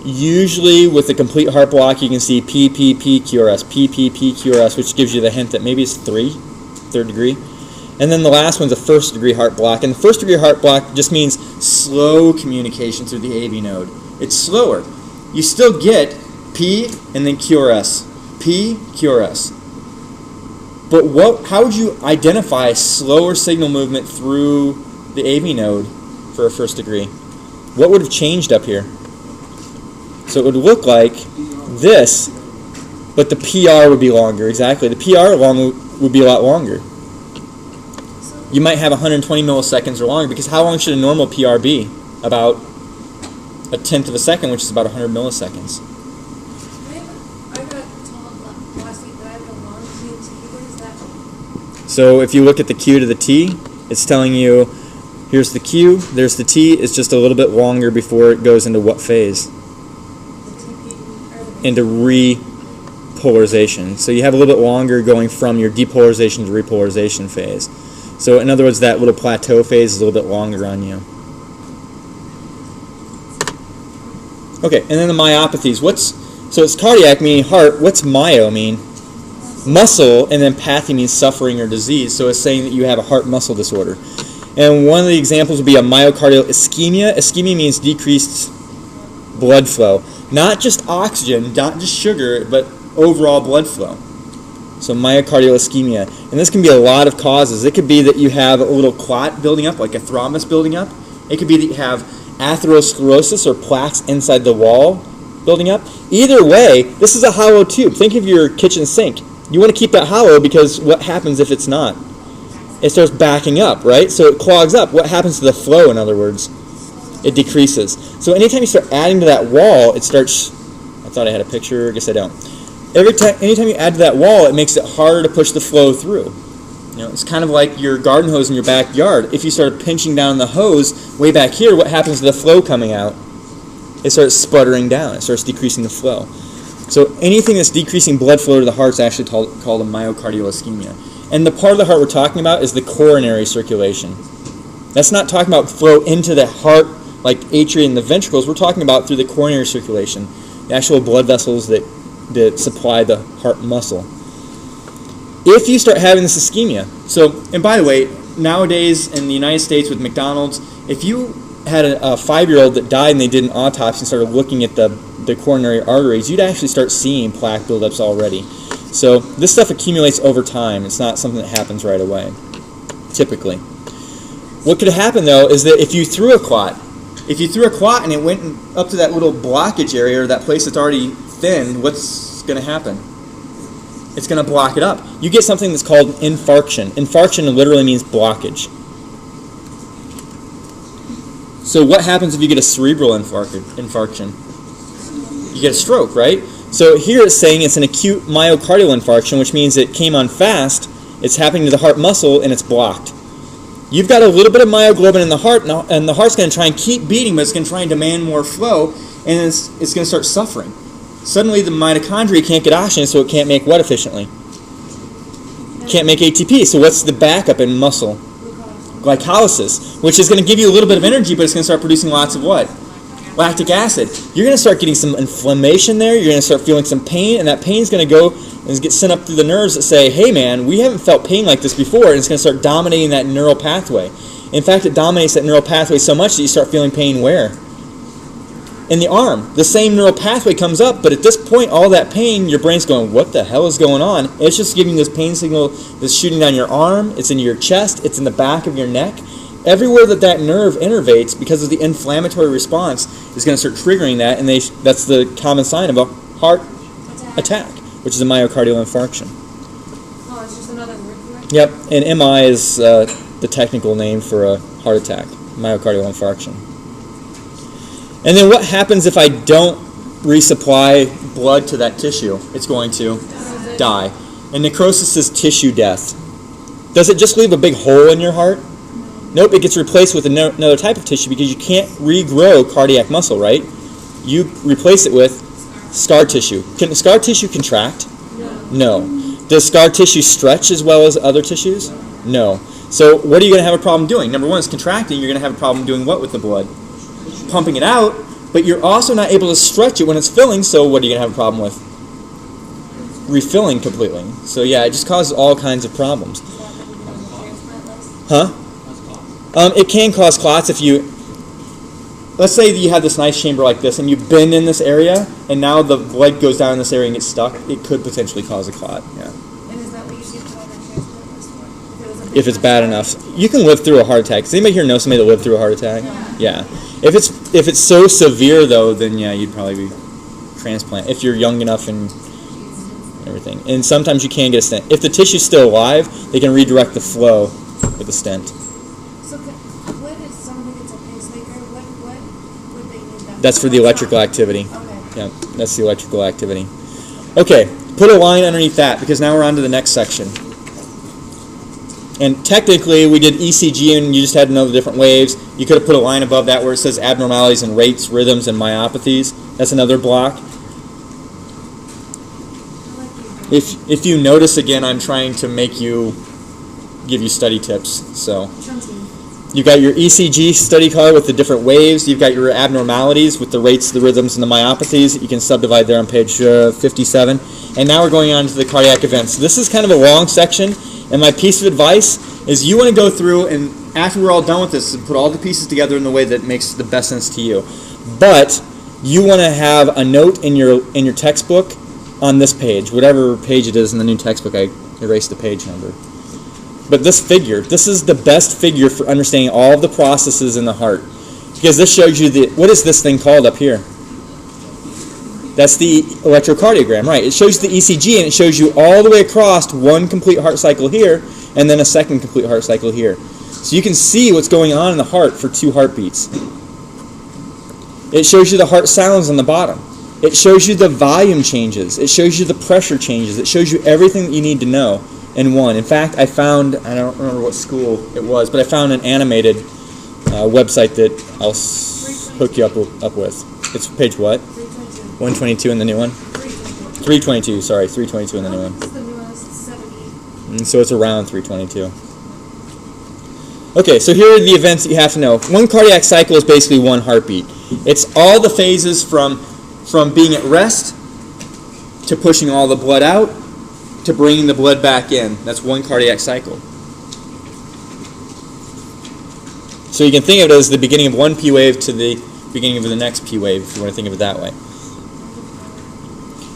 Usually with a complete heart block you can see P, P, P, QRS, P, P, P, QRS, which gives you the hint that maybe it's 3, third degree. And then the last one's a first degree heart block. And the first degree heart block just means slow communication through the AV node. It's slower. You still get P and then QRS. P, QRS. But how would you identify slower signal movement through the AV node for a first degree? What would have changed up here? So it would look like this, but the PR would be longer. Exactly. The PR would be a lot longer. You might have 120 milliseconds or longer, because how long should a normal PR be? About a tenth of a second, which is about 100 milliseconds. I got told last week that I have a long Q to T. What is that? So if you look at the Q to the T, it's telling you, here's the Q, there's the T. It's just a little bit longer before it goes into what phase? Into repolarization. So you have a little bit longer going from your depolarization to repolarization phase. So in other words, that little plateau phase is a little bit longer on you. Okay, and then the myopathies. So it's cardiac, meaning heart. What's myo mean? Muscle, and then pathy means suffering or disease. So it's saying that you have a heart muscle disorder. And one of the examples would be a myocardial ischemia. Ischemia means decreased blood flow. Not just oxygen, not just sugar, but overall blood flow. So myocardial ischemia. And this can be a lot of causes. It could be that you have a little clot building up, like a thrombus building up. It could be that you have atherosclerosis or plaques inside the wall building up. Either way, this is a hollow tube. Think of your kitchen sink. You want to keep that hollow because what happens if it's not? It starts backing up, right? So it clogs up. What happens to the flow, in other words? It decreases. So anytime you start adding to that wall, it starts... I thought I had a picture. I guess I don't. Anytime you add to that wall, it makes it harder to push the flow through. You know, it's kind of like your garden hose in your backyard. If you start pinching down the hose way back here, what happens to the flow coming out? It starts sputtering down. It starts decreasing the flow. So anything that's decreasing blood flow to the heart is actually called a myocardial ischemia. And the part of the heart we're talking about is the coronary circulation. That's not talking about flow into the heart like atria and the ventricles. We're talking about through the coronary circulation, the actual blood vessels that supply the heart muscle. If you start having this ischemia, and by the way, nowadays in the United States with McDonald's, if you had a 5-year-old that died and they did an autopsy and started looking at the coronary arteries, you'd actually start seeing plaque buildups already. So this stuff accumulates over time. It's not something that happens right away, typically. What could happen, though, is that if you threw a clot and it went up to that little blockage area or that place that's already thinned, what's going to happen? It's going to block it up. You get something that's called infarction. Infarction literally means blockage. So what happens if you get a cerebral infarction? You get a stroke, right? So here it's saying it's an acute myocardial infarction, which means it came on fast, it's happening to the heart muscle, and it's blocked. You've got a little bit of myoglobin in the heart, and the heart's going to try and keep beating, but it's going to try and demand more flow, and it's going to start suffering. Suddenly the mitochondria can't get oxygen, so it can't make what efficiently? Can't make ATP. So what's the backup in muscle? Glycolysis, which is going to give you a little bit of energy, but it's going to start producing lots of what? Lactic acid. You're going to start getting some inflammation there. You're going to start feeling some pain, and that pain is going to go and get sent up through the nerves that say, hey man, we haven't felt pain like this before, and it's going to start dominating that neural pathway. In fact, it dominates that neural pathway so much that you start feeling pain where? In the arm. The same neural pathway comes up, but at this point, all that pain, your brain's going, what the hell is going on? It's just giving this pain signal that's shooting down your arm, it's in your chest, it's in the back of your neck. Everywhere that nerve innervates, because of the inflammatory response, is going to start triggering that, and that's the common sign of a heart attack, which is a myocardial infarction. Oh, it's just another word for it? Yep, and MI is the technical name for a heart attack, myocardial infarction. And then what happens if I don't resupply blood to that tissue? It's going to die. And necrosis is tissue death. Does it just leave a big hole in your heart? Nope, it gets replaced with another type of tissue because you can't regrow cardiac muscle, right? You replace it with scar tissue. Can scar tissue contract? No. Does scar tissue stretch as well as other tissues? No. So what are you going to have a problem doing? Number one, it's contracting. You're going to have a problem doing what with the blood? Pumping it out, but you're also not able to stretch it when it's filling, so what are you going to have a problem with? Refilling completely. So yeah, it just causes all kinds of problems. Huh? It can cause clots if you, let's say that you have this nice chamber like this and you bend in this area and now the blood goes down in this area and gets stuck, it could potentially cause a clot. Yeah. And is that what you get put on a transplant list for? If it's bad enough. You can live through a heart attack. Does anybody here know somebody that lived through a heart attack? Yeah. If it's so severe though, then yeah, you'd probably be transplant if you're young enough and everything. And sometimes you can get a stent. If the tissue's still alive, they can redirect the flow with a stent. So what if somebody gets a pacemaker? What would they need that? That's for the electrical activity. Okay. Yeah, that's the electrical activity. Okay, put a line underneath that because now we're on to the next section. And technically, we did ECG and you just had to know the different waves. You could have put a line above that where it says abnormalities in rates, rhythms, and myopathies. That's another block. If you notice again, I'm trying to give you study tips. So you've got your ECG study color with the different waves. You've got your abnormalities with the rates, the rhythms, and the myopathies. You can subdivide there on page 57. And now we're going on to the cardiac events. This is kind of a long section. And my piece of advice is you want to go through and after we're all done with this, put all the pieces together in the way that makes the best sense to you. But you want to have a note in your textbook on this page, whatever page it is in the new textbook. I erased the page number. But this figure, this is the best figure for understanding all of the processes in the heart. Because this shows you what is this thing called up here? That's the electrocardiogram, right? It shows you the ECG and it shows you all the way across one complete heart cycle here and then a second complete heart cycle here. So you can see what's going on in the heart for 2 heartbeats. It shows you the heart sounds on the bottom. It shows you the volume changes. It shows you the pressure changes. It shows you everything that you need to know in one. In fact, I don't remember what school it was, but I found an animated website that I'll hook you up with. It's page what? 122 in the new one? 322, sorry, 322 in the new one. What's the newest? 70. So it's around 322. Okay, so here are the events that you have to know. One cardiac cycle is basically one heartbeat. It's all the phases from being at rest to pushing all the blood out to bringing the blood back in. That's one cardiac cycle. So you can think of it as the beginning of one P wave to the beginning of the next P wave, if you want to think of it that way.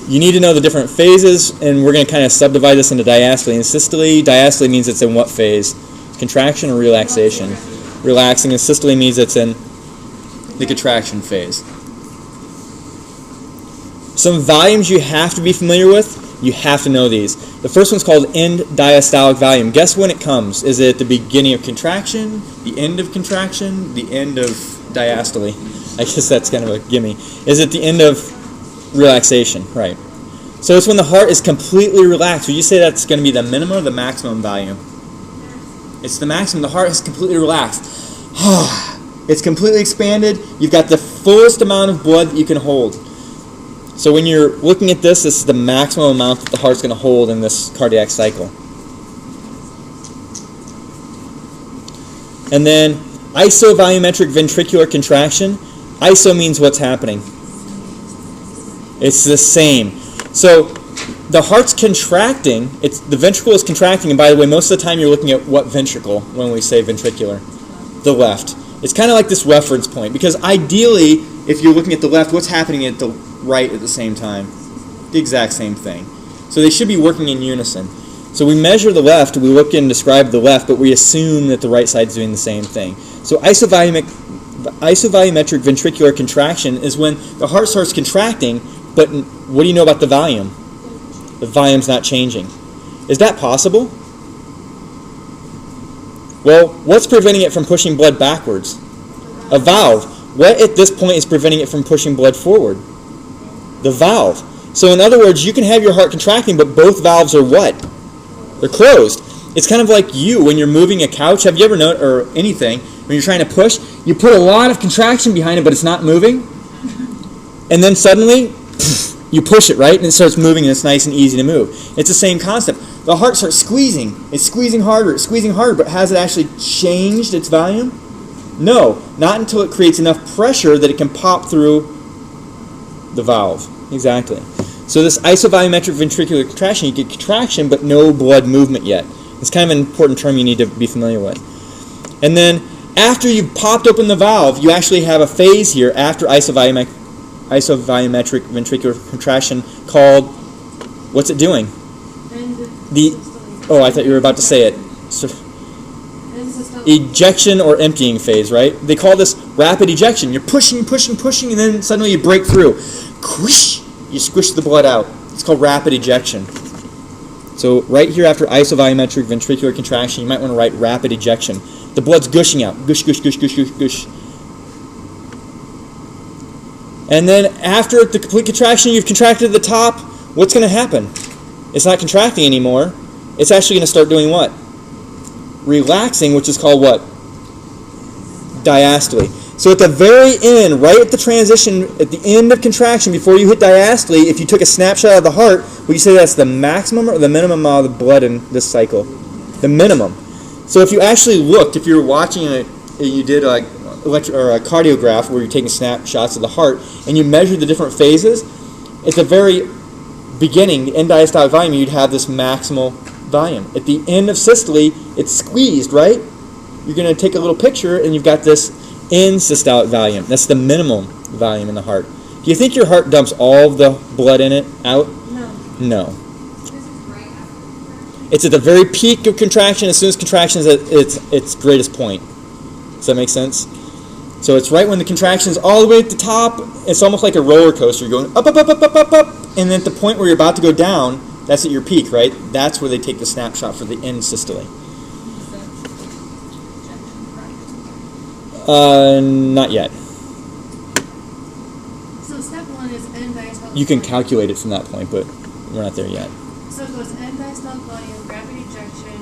You need to know the different phases, and we're going to kind of subdivide this into diastole and systole. Diastole means it's in what phase? Contraction or relaxation? Relaxing, and systole means it's in the contraction phase. Some volumes you have to be familiar with. You have to know these. The first one's called end diastolic volume. Guess when it comes? Is it at the beginning of contraction, the end of contraction, the end of diastole? I guess that's kind of a gimme. Is it the end of relaxation? Right. So it's when the heart is completely relaxed. Would you say that's going to be the minimum or the maximum volume? It's the maximum. The heart is completely relaxed. It's completely expanded. You've got the fullest amount of blood that you can hold. So when you're looking at this, this is the maximum amount that the heart's going to hold in this cardiac cycle. And then isovolumetric ventricular contraction. Iso means what's happening. It's the same. So the heart's contracting, the ventricle is contracting, and by the way, most of the time you're looking at what ventricle when we say ventricular? The left. It's kind of like this reference point, because ideally, if you're looking at the left, what's happening at the right at the same time? The exact same thing. So they should be working in unison. So we measure the left, we look and describe the left, but we assume that the right side's doing the same thing. So isovolumetric ventricular contraction is when the heart starts contracting, but what do you know about the volume? The volume's not changing. Is that possible? Well, what's preventing it from pushing blood backwards? A valve. What at this point is preventing it from pushing blood forward? The valve. So in other words, you can have your heart contracting, but both valves are what? They're closed. It's kind of like you when you're moving a couch. Have you ever noticed, or anything, when you're trying to push, you put a lot of contraction behind it, but it's not moving? And then suddenly, you push it, right? And it starts moving, and it's nice and easy to move. It's the same concept. The heart starts squeezing. It's squeezing harder, but has it actually changed its volume? No, not until it creates enough pressure that it can pop through the valve. Exactly. So this isovolumetric ventricular contraction, you get contraction, but no blood movement yet. It's kind of an important term you need to be familiar with. And then after you've popped open the valve, you actually have a phase here after isovolumetric ventricular contraction called, what's it doing? Oh, I thought you were about to say it. So, ejection or emptying phase, right? They call this rapid ejection. You're pushing, and then suddenly you break through. Whoosh, you squish the blood out. It's called rapid ejection. So right here after isovolumetric ventricular contraction, you might want to write rapid ejection. The blood's gushing out. Gush, gush, gush, gush, gush, gush. And then after the complete contraction, you've contracted at the top, what's going to happen? It's not contracting anymore. It's actually going to start doing what? Relaxing, which is called what? Diastole. So at the very end, right at the transition, at the end of contraction, before you hit diastole, if you took a snapshot of the heart, would you say that's the maximum or the minimum amount of blood in this cycle? The minimum. So if you actually looked, if you were watching it, you did a cardiograph where you're taking snapshots of the heart, and you measured the different phases, at the very beginning, the end diastolic volume, you'd have this maximal volume. At the end of systole, it's squeezed, right? You're going to take a little picture, and you've got this end systolic volume. That's the minimum volume in the heart. Do you think your heart dumps all of the blood in it out? No. No. It's at the very peak of contraction, as soon as contraction is at its greatest point. Does that make sense? So it's right when the contraction is all the way at the top. It's almost like a roller coaster. You're going up, up, up, up, up, up, up. And then at the point where you're about to go down, that's at your peak, right? That's where they take the snapshot for the end systole. Not yet. So step one is end diastolic. You can calculate it from that point, but we're not there yet. So it goes end diastolic volume, rapid ejection.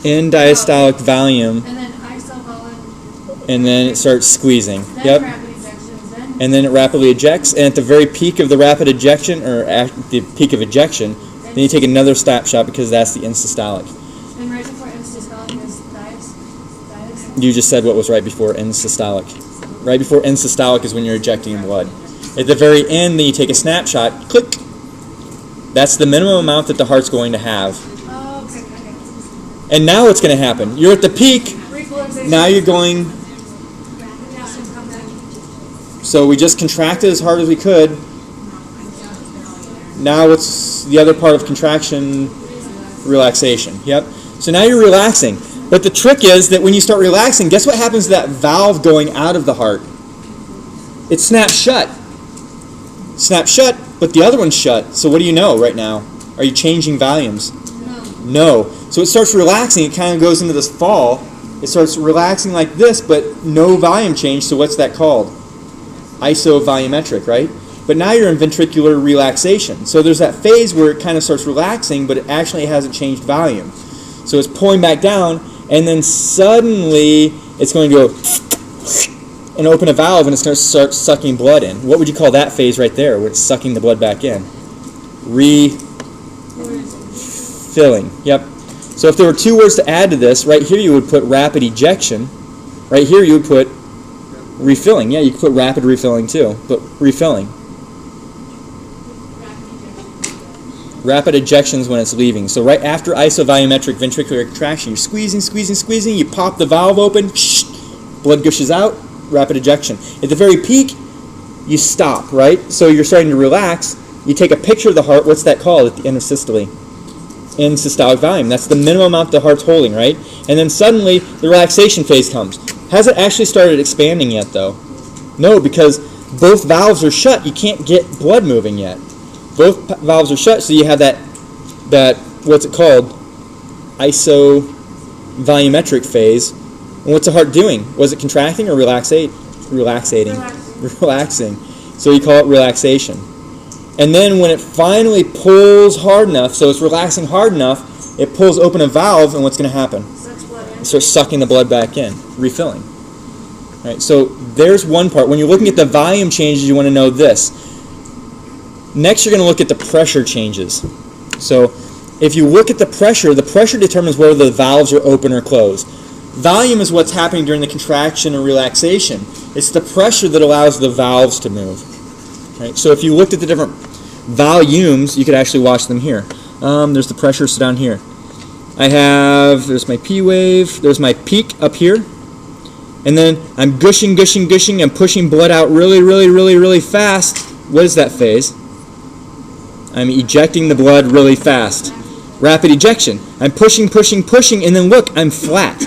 End diastolic volume. And then isovolume. And then it starts squeezing. Then Yep. rapid ejections. And then it rapidly ejects. And at the very peak of the rapid ejection, or at the peak of ejection, then you take another snapshot because that's the end systolic. And right before end systolic is diastolic. You just said what was right before end systolic. Right before end systolic is when you're ejecting blood. At the very end, then you take a snapshot, click. That's the minimum amount that the heart's going to have. Oh, okay. And now what's going to happen? You're at the peak. Now you're going. So we just contracted as hard as we could. Now what's the other part of contraction? Relaxation. Yep. So now you're relaxing. But the trick is that when you start relaxing, guess what happens to that valve going out of the heart? It snaps shut. Snaps shut, but the other one's shut. So what do you know right now? Are you changing volumes? No. So it starts relaxing. It kind of goes into this fall. It starts relaxing like this, but no volume change. So what's that called? Isovolumetric, right? But now you're in ventricular relaxation. So there's that phase where it kind of starts relaxing, but it actually hasn't changed volume. So it's pulling back down, and then suddenly it's going to go and open a valve, and it's going to start sucking blood in. What would you call that phase right there, where it's sucking the blood back in? Refilling. Yep. So if there were two words to add to this, right here you would put rapid ejection. Right here you would put refilling. Yeah, you could put rapid refilling too, but refilling. Rapid ejection is when it's leaving. So right after isovolumetric ventricular contraction, you're squeezing, squeezing, squeezing, you pop the valve open, blood gushes out, rapid ejection. At the very peak, you stop, right? So you're starting to relax. You take a picture of the heart. What's that called at the end of systole? In systolic volume. That's the minimum amount the heart's holding, right? And then suddenly the relaxation phase comes. Hasn't actually started expanding yet, though. No, because both valves are shut. You can't get blood moving yet. Both valves are shut, so you have that what's it called? Isovolumetric phase. And what's the heart doing? Was it contracting or relaxating? Relaxing. So you call it relaxation. And then when it finally pulls hard enough, so it's relaxing hard enough, it pulls open a valve, and what's going to happen? It starts sucking the blood back in, refilling. Right, so there's one part. When you're looking at the volume changes, you want to know this. Next, you're going to look at the pressure changes. So if you look at the pressure determines whether the valves are open or closed. Volume is what's happening during the contraction or relaxation. It's the pressure that allows the valves to move. Right? So if you looked at the different volumes, you could actually watch them here. There's the pressure, so down here. There's my P wave, there's my peak up here, and then I'm gushing, gushing, gushing, I'm pushing blood out really, really, really, really fast. What is that phase? I'm ejecting the blood really fast. Rapid ejection. I'm pushing, pushing, pushing, and then look, I'm flat.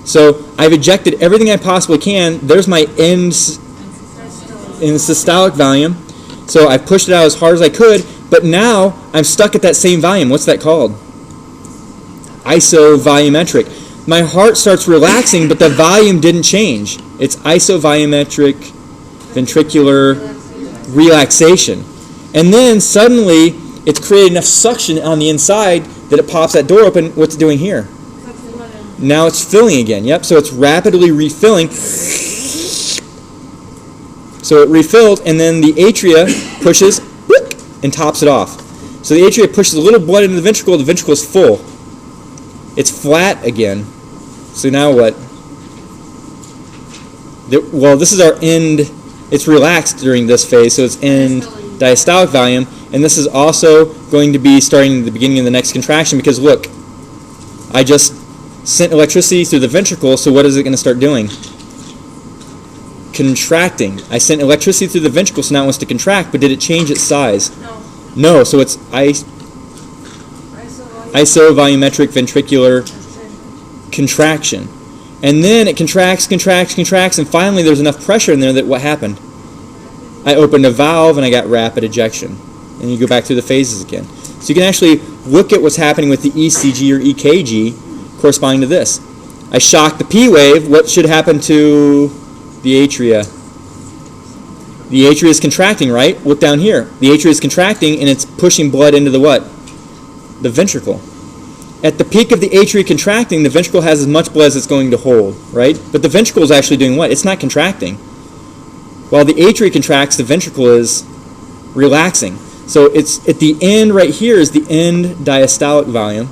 So I've ejected everything I possibly can. There's my end in systolic volume. So I pushed it out as hard as I could, but now I'm stuck at that same volume. What's that called? Isovolumetric. My heart starts relaxing, but the volume didn't change. It's isovolumetric ventricular relaxation. And then suddenly it's created enough suction on the inside that it pops that door open. What's it doing here? Now it's filling again. Yep, so it's rapidly refilling. So it refilled, and then the atria pushes and tops it off. So the atria pushes a little blood into the ventricle is full. It's flat again. So now what? Well, this is our end. It's relaxed during this phase, so it's end diastolic volume, and this is also going to be starting at the beginning of the next contraction, because look, I just sent electricity through the ventricle, so what is it going to start doing? Contracting. I sent electricity through the ventricle, so now it wants to contract, but did it change its size? No. No, so it's isovolumetric ventricular contraction. And then it contracts, contracts, contracts, and finally there's enough pressure in there that what happened? I opened a valve and I got rapid ejection. And you go back through the phases again. So you can actually look at what's happening with the ECG or EKG corresponding to this. I shock the P wave. What should happen to the atria? The atria is contracting, right? Look down here. The atria is contracting and it's pushing blood into the what? The ventricle. At the peak of the atria contracting, the ventricle has as much blood as it's going to hold, right? But the ventricle is actually doing what? It's not contracting. While the atria contracts, the ventricle is relaxing. So it's at the end right here is the end diastolic volume.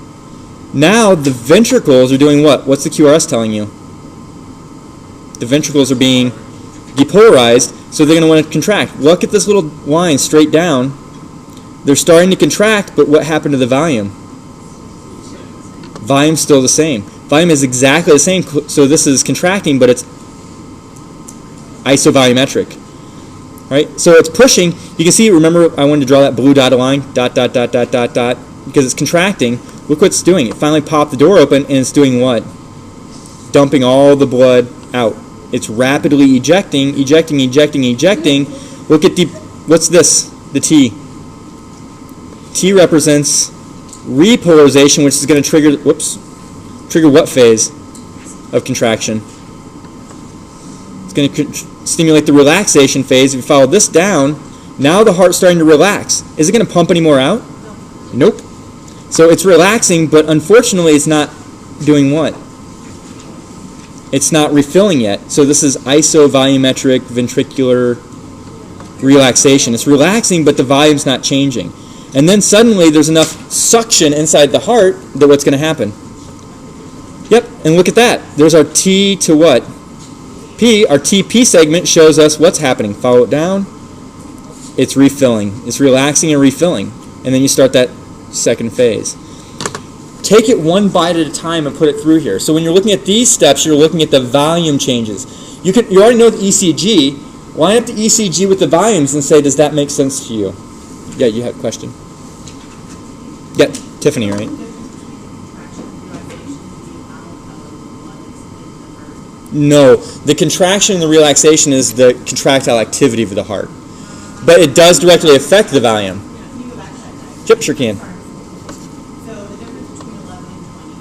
Now the ventricles are doing what? What's the QRS telling you? The ventricles are being depolarized, so they're going to want to contract. Look at this little line straight down. They're starting to contract, but what happened to the volume? Volume's still the same. Volume is exactly the same, so this is contracting, but it's isovolumetric. Right? So it's pushing. You can see, remember I wanted to draw that blue dotted line, dot, dot, dot, dot, dot, dot, because it's contracting. Look what it's doing. It finally popped the door open, and it's doing what? Dumping all the blood out. It's rapidly ejecting, ejecting, ejecting, ejecting. Look at what's this? The T. T represents repolarization, which is going to trigger, trigger what phase of contraction? It's going to stimulate the relaxation phase. If you follow this down, now the heart's starting to relax. Is it going to pump any more out? Nope. So it's relaxing, but unfortunately it's not doing what? It's not refilling yet. So this is isovolumetric ventricular relaxation. It's relaxing, but the volume's not changing. And then suddenly there's enough suction inside the heart that what's going to happen? Yep, and look at that. There's our T to what? P. Our TP segment shows us what's happening. Follow it down. It's refilling. It's relaxing and refilling. And then you start that second phase. Take it one bite at a time and put it through here. So when you're looking at these steps, you're looking at the volume changes. You already know the ECG. Line up the ECG with the volumes and say, does that make sense to you? Yeah, you had a question. Yeah, Tiffany, right? No, the contraction and the relaxation is the contractile activity of the heart. But it does directly affect the volume. Yep, sure can. So the difference between 11 and 20,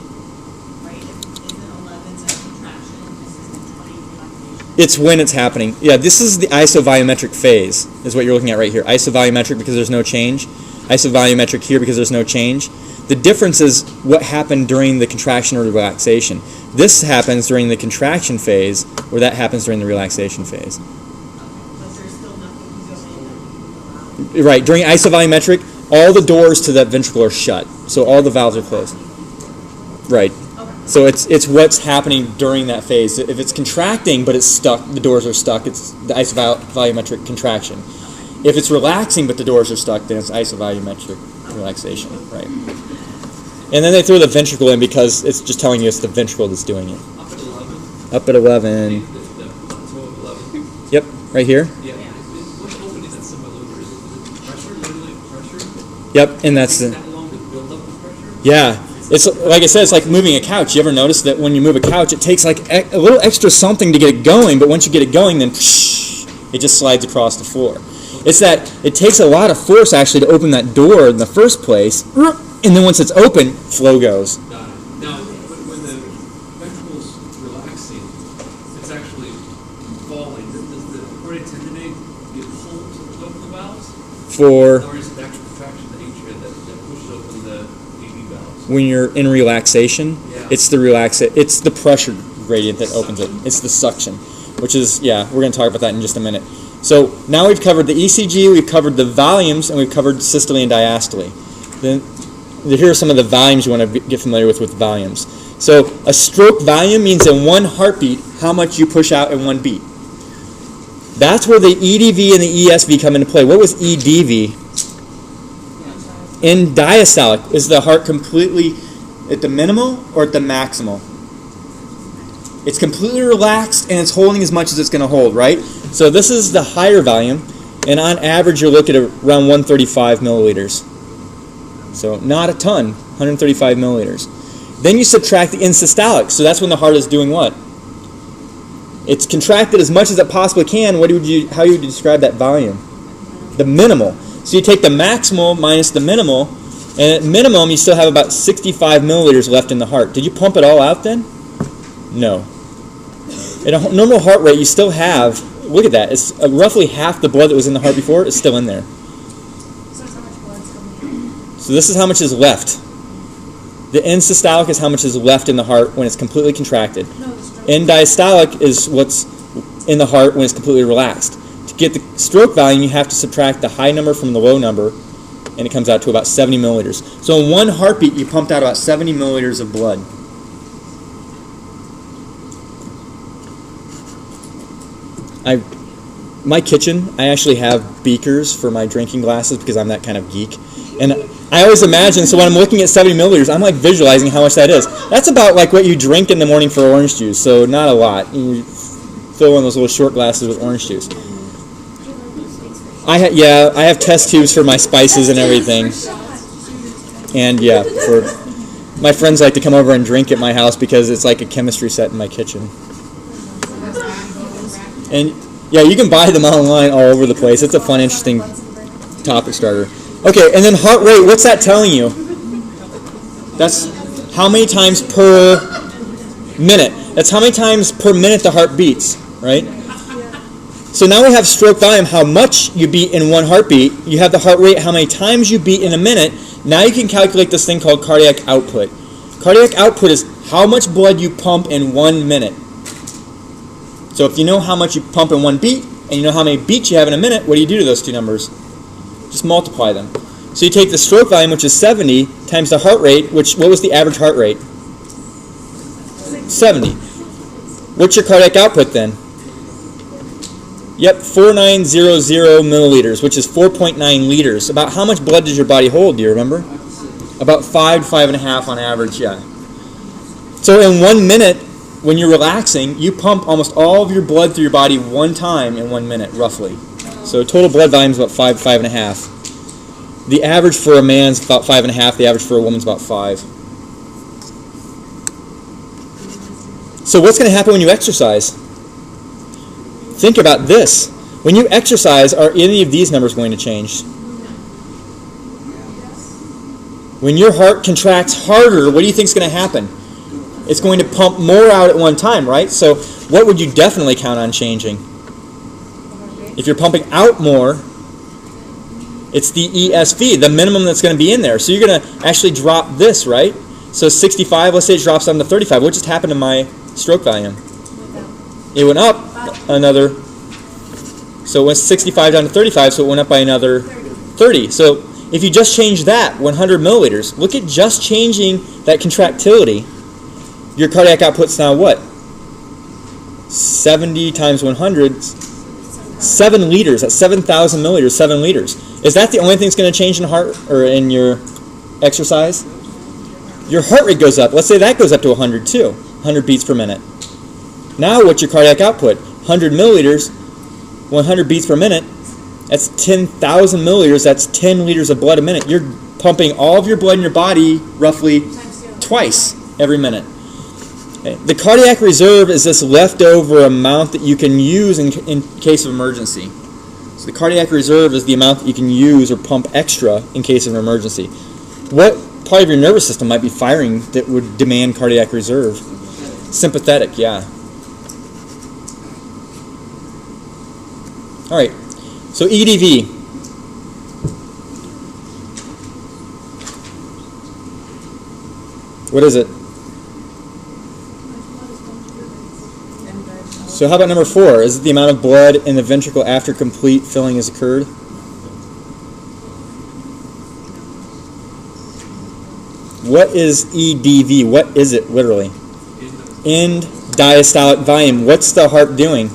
right? Isn't 11 a contraction, this is 20 relaxation? It's when it's happening. Yeah, this is the isovolumetric phase, is what you're looking at right here. Isovolumetric because there's no change. Isovolumetric here because there's no change. The difference is what happened during the contraction or the relaxation. This happens during the contraction phase, where that happens during the relaxation phase. But there's still nothing to go in. Right, during isovolumetric, all the doors to that ventricle are shut, so all the valves are closed. Right. So it's what's happening during that phase. If it's contracting but it's stuck, the doors are stuck, it's the isovolumetric contraction. If it's relaxing but the doors are stuck, then it's isovolumetric relaxation. Right. And then they throw the ventricle in because it's just telling you it's the ventricle that's doing it. Up at 11. Up at 11. The plateau of 11. Yep, right here. Yeah. What opening that's in my liver is pressure, literally pressure. Yep, and that's the. That long to build up the pressure? Yeah. It's like I said, it's like moving a couch. You ever notice that when you move a couch, it takes like a little extra something to get it going, but once you get it going, then it just slides across the floor. It's that it takes a lot of force actually to open that door in the first place, and then once it's open, flow goes. Got it. Now, when the ventricle's relaxing, it's actually falling. Does the chordae tendineae get pulled to open the valves? For Or is it the actual contraction of the atria that pushes open the AV valves? when you're in relaxation, Yeah. it's the pressure gradient that opens it. It's the suction, which is, yeah, we're going to talk about that in just a minute. So now we've covered the ECG, we've covered the volumes, and we've covered systole and diastole. Then here are some of the volumes you want to get familiar with volumes. So a stroke volume means in one heartbeat how much you push out in one beat. That's where the EDV and the ESV come into play. What was EDV? In diastolic, is the heart completely at the minimal or at the maximal? It's completely relaxed and it's holding as much as it's going to hold, right? So this is the higher volume, and on average you're looking at around 135 milliliters. So not a ton, 135 milliliters. Then you subtract the insystolic, so that's when the heart is doing what? It's contracted as much as it possibly can. How would you describe that volume? The minimal. So you take the maximal minus the minimal, and at minimum you still have about 65 milliliters left in the heart. Did you pump it all out then? No. At a normal heart rate, you still have, look at that, it's roughly half the blood that was in the heart before is still in there. So it's how much blood's coming in. So this is how much is left. The end-systolic is how much is left in the heart when it's completely contracted. No, the stroke. End-diastolic is what's in the heart when it's completely relaxed. To get the stroke volume, you have to subtract the high number from the low number, and it comes out to about 70 milliliters. So in one heartbeat, you pumped out about 70 milliliters of blood. My kitchen, I actually have beakers for my drinking glasses because I'm that kind of geek. And I always imagine, so when I'm looking at 70 milliliters, I'm like visualizing how much that is. That's about like what you drink in the morning for orange juice, so not a lot. You fill one of those little short glasses with orange juice. I have test tubes for my spices and everything. And yeah, my friends like to come over and drink at my house because it's like a chemistry set in my kitchen. And yeah, you can buy them online all over the place. It's a fun, interesting topic starter. Okay, and then heart rate, what's that telling you? That's how many times per minute. That's how many times per minute the heart beats, right? So now we have stroke volume, how much you beat in one heartbeat. You have the heart rate, how many times you beat in a minute. Now you can calculate this thing called cardiac output. Cardiac output is how much blood you pump in 1 minute. So if you know how much you pump in 1 beat, and you know how many beats you have in a minute, what do you do to those two numbers? Just multiply them. So you take the stroke volume, which is 70, times the heart rate, what was the average heart rate? 70. What's your cardiac output then? Yep, 4900 milliliters, which is 4.9 liters. About how much blood does your body hold, do you remember? About 5 to 5.5 on average, yeah. So in 1 minute, when you're relaxing, you pump almost all of your blood through your body one time in 1 minute, roughly. So total blood volume is about 5 to 5.5. The average for a man's about 5.5. The average for a woman's about 5. So what's going to happen when you exercise? Think about this. When you exercise, are any of these numbers going to change? When your heart contracts harder, what do you think is going to happen? It's going to pump more out at one time, right? So what would you definitely count on changing? If you're pumping out more, it's the ESV, the minimum that's going to be in there. So you're going to actually drop this, right? So 65, let's say it drops down to 35. What just happened to my stroke volume? It went up another, so it went 65 down to 35, so it went up by another 30. So if you just change that 100 milliliters, look at just changing that contractility. Your cardiac output's now what? 70 times 100, 7 liters. That's 7,000 milliliters, 7 liters. Is that the only thing that's going to change in heart or in your exercise? Your heart rate goes up. Let's say that goes up to 100 too, 100 beats per minute. Now what's your cardiac output? 100 milliliters, 100 beats per minute. That's 10,000 milliliters. That's 10 liters of blood a minute. You're pumping all of your blood in your body roughly twice every minute. Okay. The cardiac reserve is this leftover amount that you can use in case of emergency. So the cardiac reserve is the amount that you can use or pump extra in case of an emergency. What part of your nervous system might be firing that would demand cardiac reserve? Sympathetic, yeah. All right, so EDV. What is it? So how about number 4? Is it the amount of blood in the ventricle after complete filling has occurred? What is EDV? What is it literally? End diastolic volume. What's the heart doing?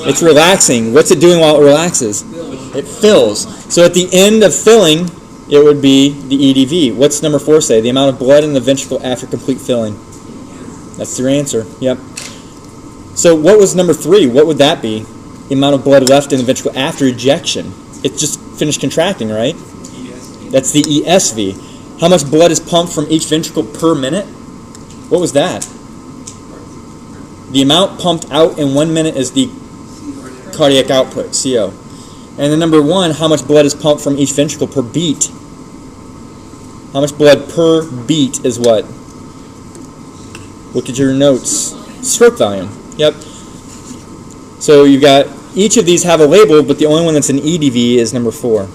It's relaxing. What's it doing while it relaxes? It fills. So at the end of filling, it would be the EDV. What's number 4 say? The amount of blood in the ventricle after complete filling. That's your answer. Yep. So what was number 3? What would that be? The amount of blood left in the ventricle after ejection. It just finished contracting, right? That's the ESV. How much blood is pumped from each ventricle per minute? What was that? The amount pumped out in 1 minute is the cardiac output, CO. And then number 1, how much blood is pumped from each ventricle per beat? How much blood per beat is what? Look at your notes. Stroke volume. Yep. So you've got, each of these have a label, but the only one that's an EDV is number 4. All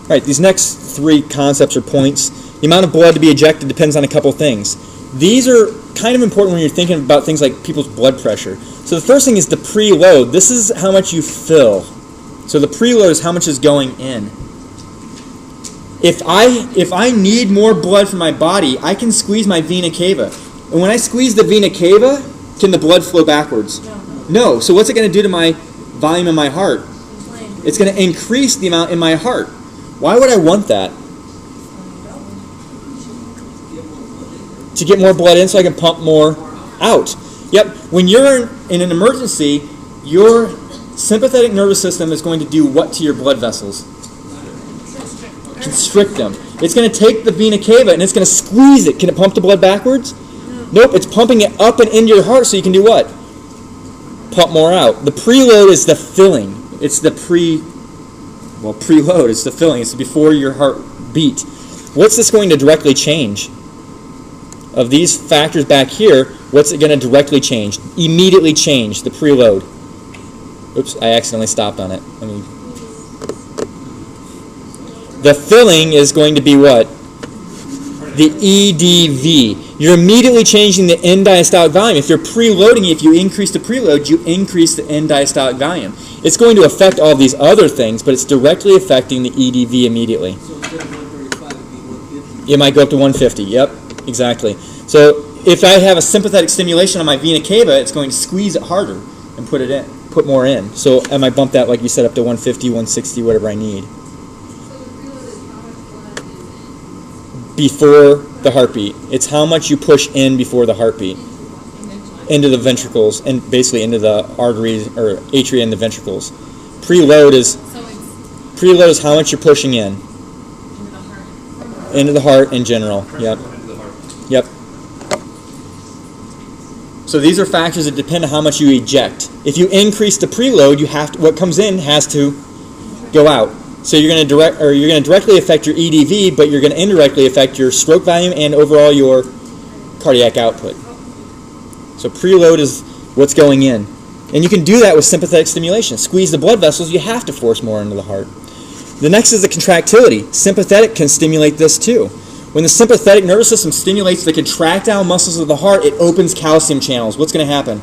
right, these next 3 concepts or points. The amount of blood to be ejected depends on a couple things. These are kind of important when you're thinking about things like people's blood pressure. So the first thing is the preload. This is how much you fill. So the preload is how much is going in. If I need more blood from my body, I can squeeze my vena cava. And when I squeeze the vena cava, can the blood flow backwards? No. So what's it going to do to my volume in my heart? It's going to increase the amount in my heart. Why would I want that? To get more blood in so I can pump more out. Yep. When you're in an emergency, your sympathetic nervous system is going to do what to your blood vessels? Constrict them. It's going to take the vena cava and it's going to squeeze it. Can it pump the blood backwards? Nope. It's pumping it up and into your heart so you can do what? Pump more out. The preload is the filling. It's the preload is the filling. It's before your heart beat. What's this going to directly change? Of these factors back here, what's it going to directly change? Immediately change the preload. Oops, I accidentally stopped on it. The filling is going to be what? The EDV. You're immediately changing the end diastolic volume. If you're preloading, if you increase the preload, you increase the end diastolic volume. It's going to affect all these other things, but it's directly affecting the EDV immediately. So instead of 135, it'd be 150. It might go up to 150. Yep, exactly. So if I have a sympathetic stimulation on my vena cava, it's going to squeeze it harder and put more in. So I might bump that, like you said, up to 150, 160, whatever I need. Before the heartbeat. It's how much you push in before the heartbeat into the ventricles and basically into the arteries or atria in the ventricles. Preload is how much you're pushing in into the heart in general. Yep. Yep. So these are factors that depend on how much you eject. If you increase the preload, you have to, what comes in has to go out. So you're going to directly affect your EDV, but you're going to indirectly affect your stroke volume and overall your cardiac output. So preload is what's going in. And you can do that with sympathetic stimulation. Squeeze the blood vessels, you have to force more into the heart. The next is the contractility. Sympathetic can stimulate this too. When the sympathetic nervous system stimulates the contractile muscles of the heart, it opens calcium channels. What's going to happen?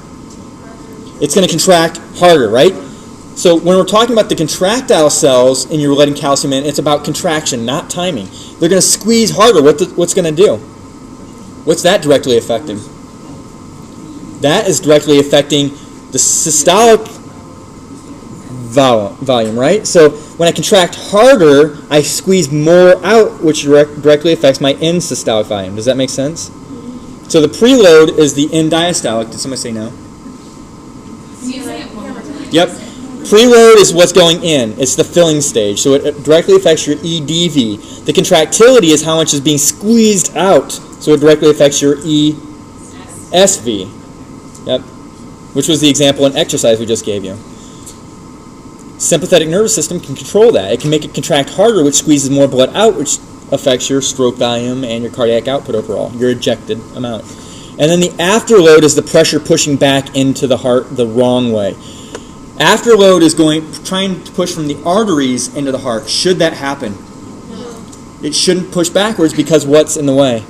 It's going to contract harder, right? So when we're talking about the contractile cells and you're letting calcium in, it's about contraction, not timing. They're going to squeeze harder. What's going to do? What's that directly affecting? That is directly affecting the systolic volume, right? So when I contract harder, I squeeze more out, which directly affects my end systolic volume. Does that make sense? So the preload is the end diastolic. Did somebody say no? Yep. Preload is what's going in. It's the filling stage. So it directly affects your EDV. The contractility is how much is being squeezed out. So it directly affects your ESV. Yep. Which was the example in exercise we just gave you. Sympathetic nervous system can control that. It can make it contract harder, which squeezes more blood out, which affects your stroke volume and your cardiac output overall, your ejected amount. And then the afterload is the pressure pushing back into the heart the wrong way. Afterload is trying to push from the arteries into the heart. Should that happen? No. It shouldn't push backwards because what's in the way?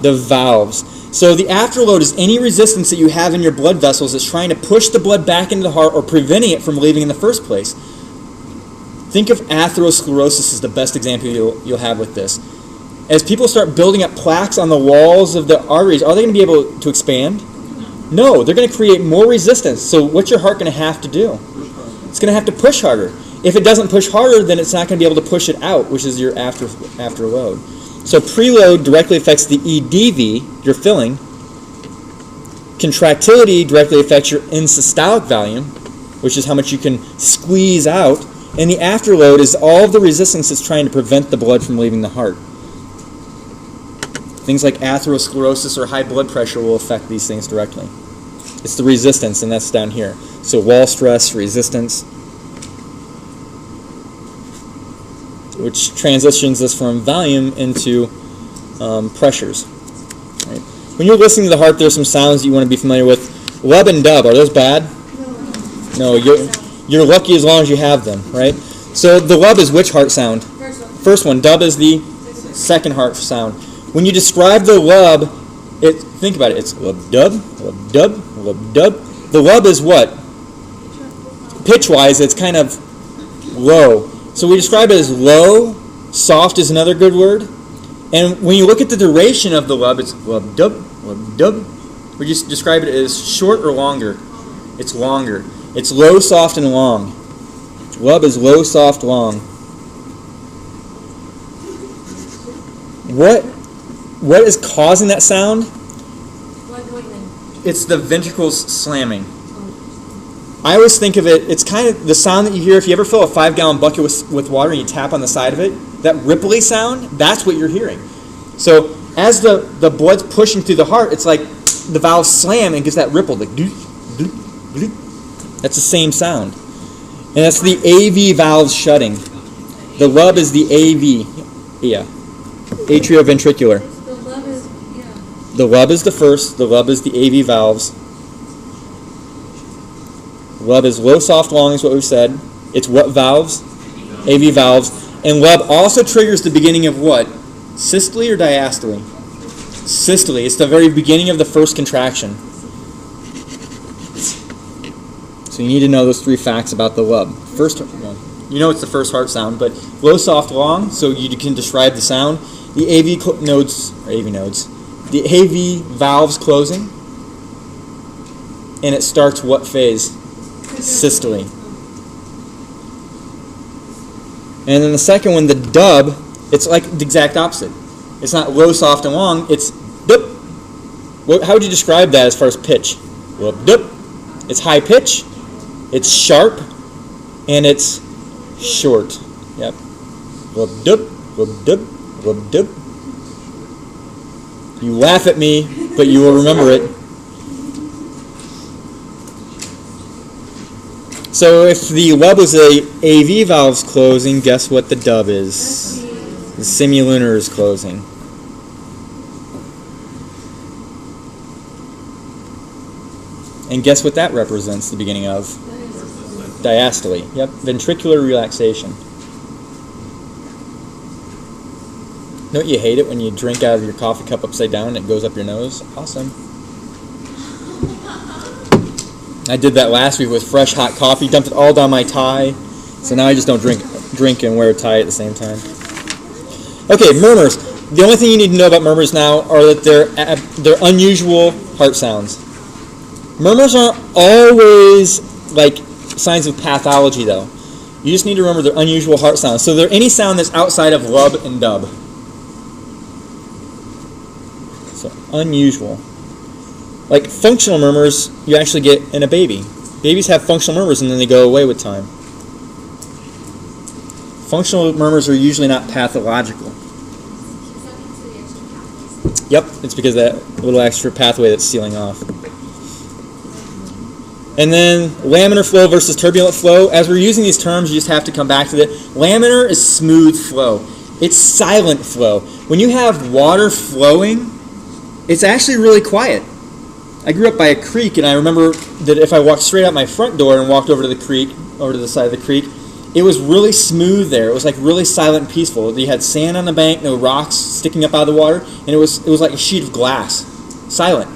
The valves. So the afterload is any resistance that you have in your blood vessels that's trying to push the blood back into the heart or preventing it from leaving in the first place. Think of atherosclerosis as the best example you'll have with this. As people start building up plaques on the walls of the arteries, are they going to be able to expand? No, they're going to create more resistance. So what's your heart going to have to do? It's going to have to push harder. If it doesn't push harder, then it's not going to be able to push it out, which is your afterload. So preload directly affects the EDV, your filling. Contractility directly affects your end systolic volume, which is how much you can squeeze out. And the afterload is all of the resistance that's trying to prevent the blood from leaving the heart. Things like atherosclerosis or high blood pressure will affect these things directly. It's the resistance, and that's down here. So wall stress, resistance, which transitions us from volume into pressures. Right. When you're listening to the heart, there's some sounds you want to be familiar with. Lub and dub, are those bad? No, you're lucky as long as you have them, right? So the lub is which heart sound? First one. Dub is the second heart sound. When you describe the lub, think about it. It's lub dub, lub dub, lub dub. The lub is what? Pitch-wise, it's kind of low. So we describe it as low. Soft is another good word. And when you look at the duration of the lub, it's lub dub, lub dub. We just describe it as short or longer. It's longer. It's low, soft, and long. Lub is low, soft, long. What is causing that sound? It's the ventricles slamming. I always think of it, it's kind of the sound that you hear if you ever fill a 5-gallon bucket with water and you tap on the side of it. That ripply sound, that's what you're hearing. So as the blood's pushing through the heart, it's like the valves slam and gives that ripple. Like doop, doop, doop. That's the same sound. And that's the AV valves shutting. The lub is the AV. Yeah. Atrioventricular. The lub is the first. The lub is the AV valves. Lub is low, soft, long is what we've said. It's what valves? AV valves. And lub also triggers the beginning of what? Systole or diastole? Systole. It's the very beginning of the first contraction. So you need to know those 3 facts about the lub. First, well, you know it's the first heart sound, but low, soft, long, so you can describe the sound. The AV nodes, the AV valves closing, and it starts what phase? Systole. And then the second one, the dub, it's like the exact opposite. It's not low, soft, and long, it's dup. How would you describe that as far as pitch? Well, dup. It's high pitch, it's sharp, and it's short. Yep. Whoop dup, whoop dup, whoop dup. You laugh at me, but you will remember it. So if the lub was a AV valve's closing, guess what the dub is? The semilunar is closing. And guess what that represents the beginning of? Diastole. Yep, ventricular relaxation. Don't you hate it when you drink out of your coffee cup upside down and it goes up your nose? Awesome. I did that last week with fresh hot coffee, dumped it all down my tie. So now I just don't drink and wear a tie at the same time. Okay, murmurs. The only thing you need to know about murmurs now are that they're unusual heart sounds. Murmurs aren't always like signs of pathology, though. You just need to remember they're unusual heart sounds. So they're any sound that's outside of lub and dub. So unusual. Like functional murmurs, you actually get in a baby. Babies have functional murmurs and then they go away with time. Functional murmurs are usually not pathological. Yep, it's because of that little extra pathway that's sealing off. And then laminar flow versus turbulent flow. As we're using these terms, you just have to come back to that. Laminar is smooth flow. It's silent flow. When you have water flowing, it's actually really quiet. I grew up by a creek, and I remember that if I walked straight out my front door and walked over to the creek, over to the side of the creek, it was really smooth there. It was like really silent and peaceful. You had sand on the bank, no rocks sticking up out of the water, and it was like a sheet of glass, silent.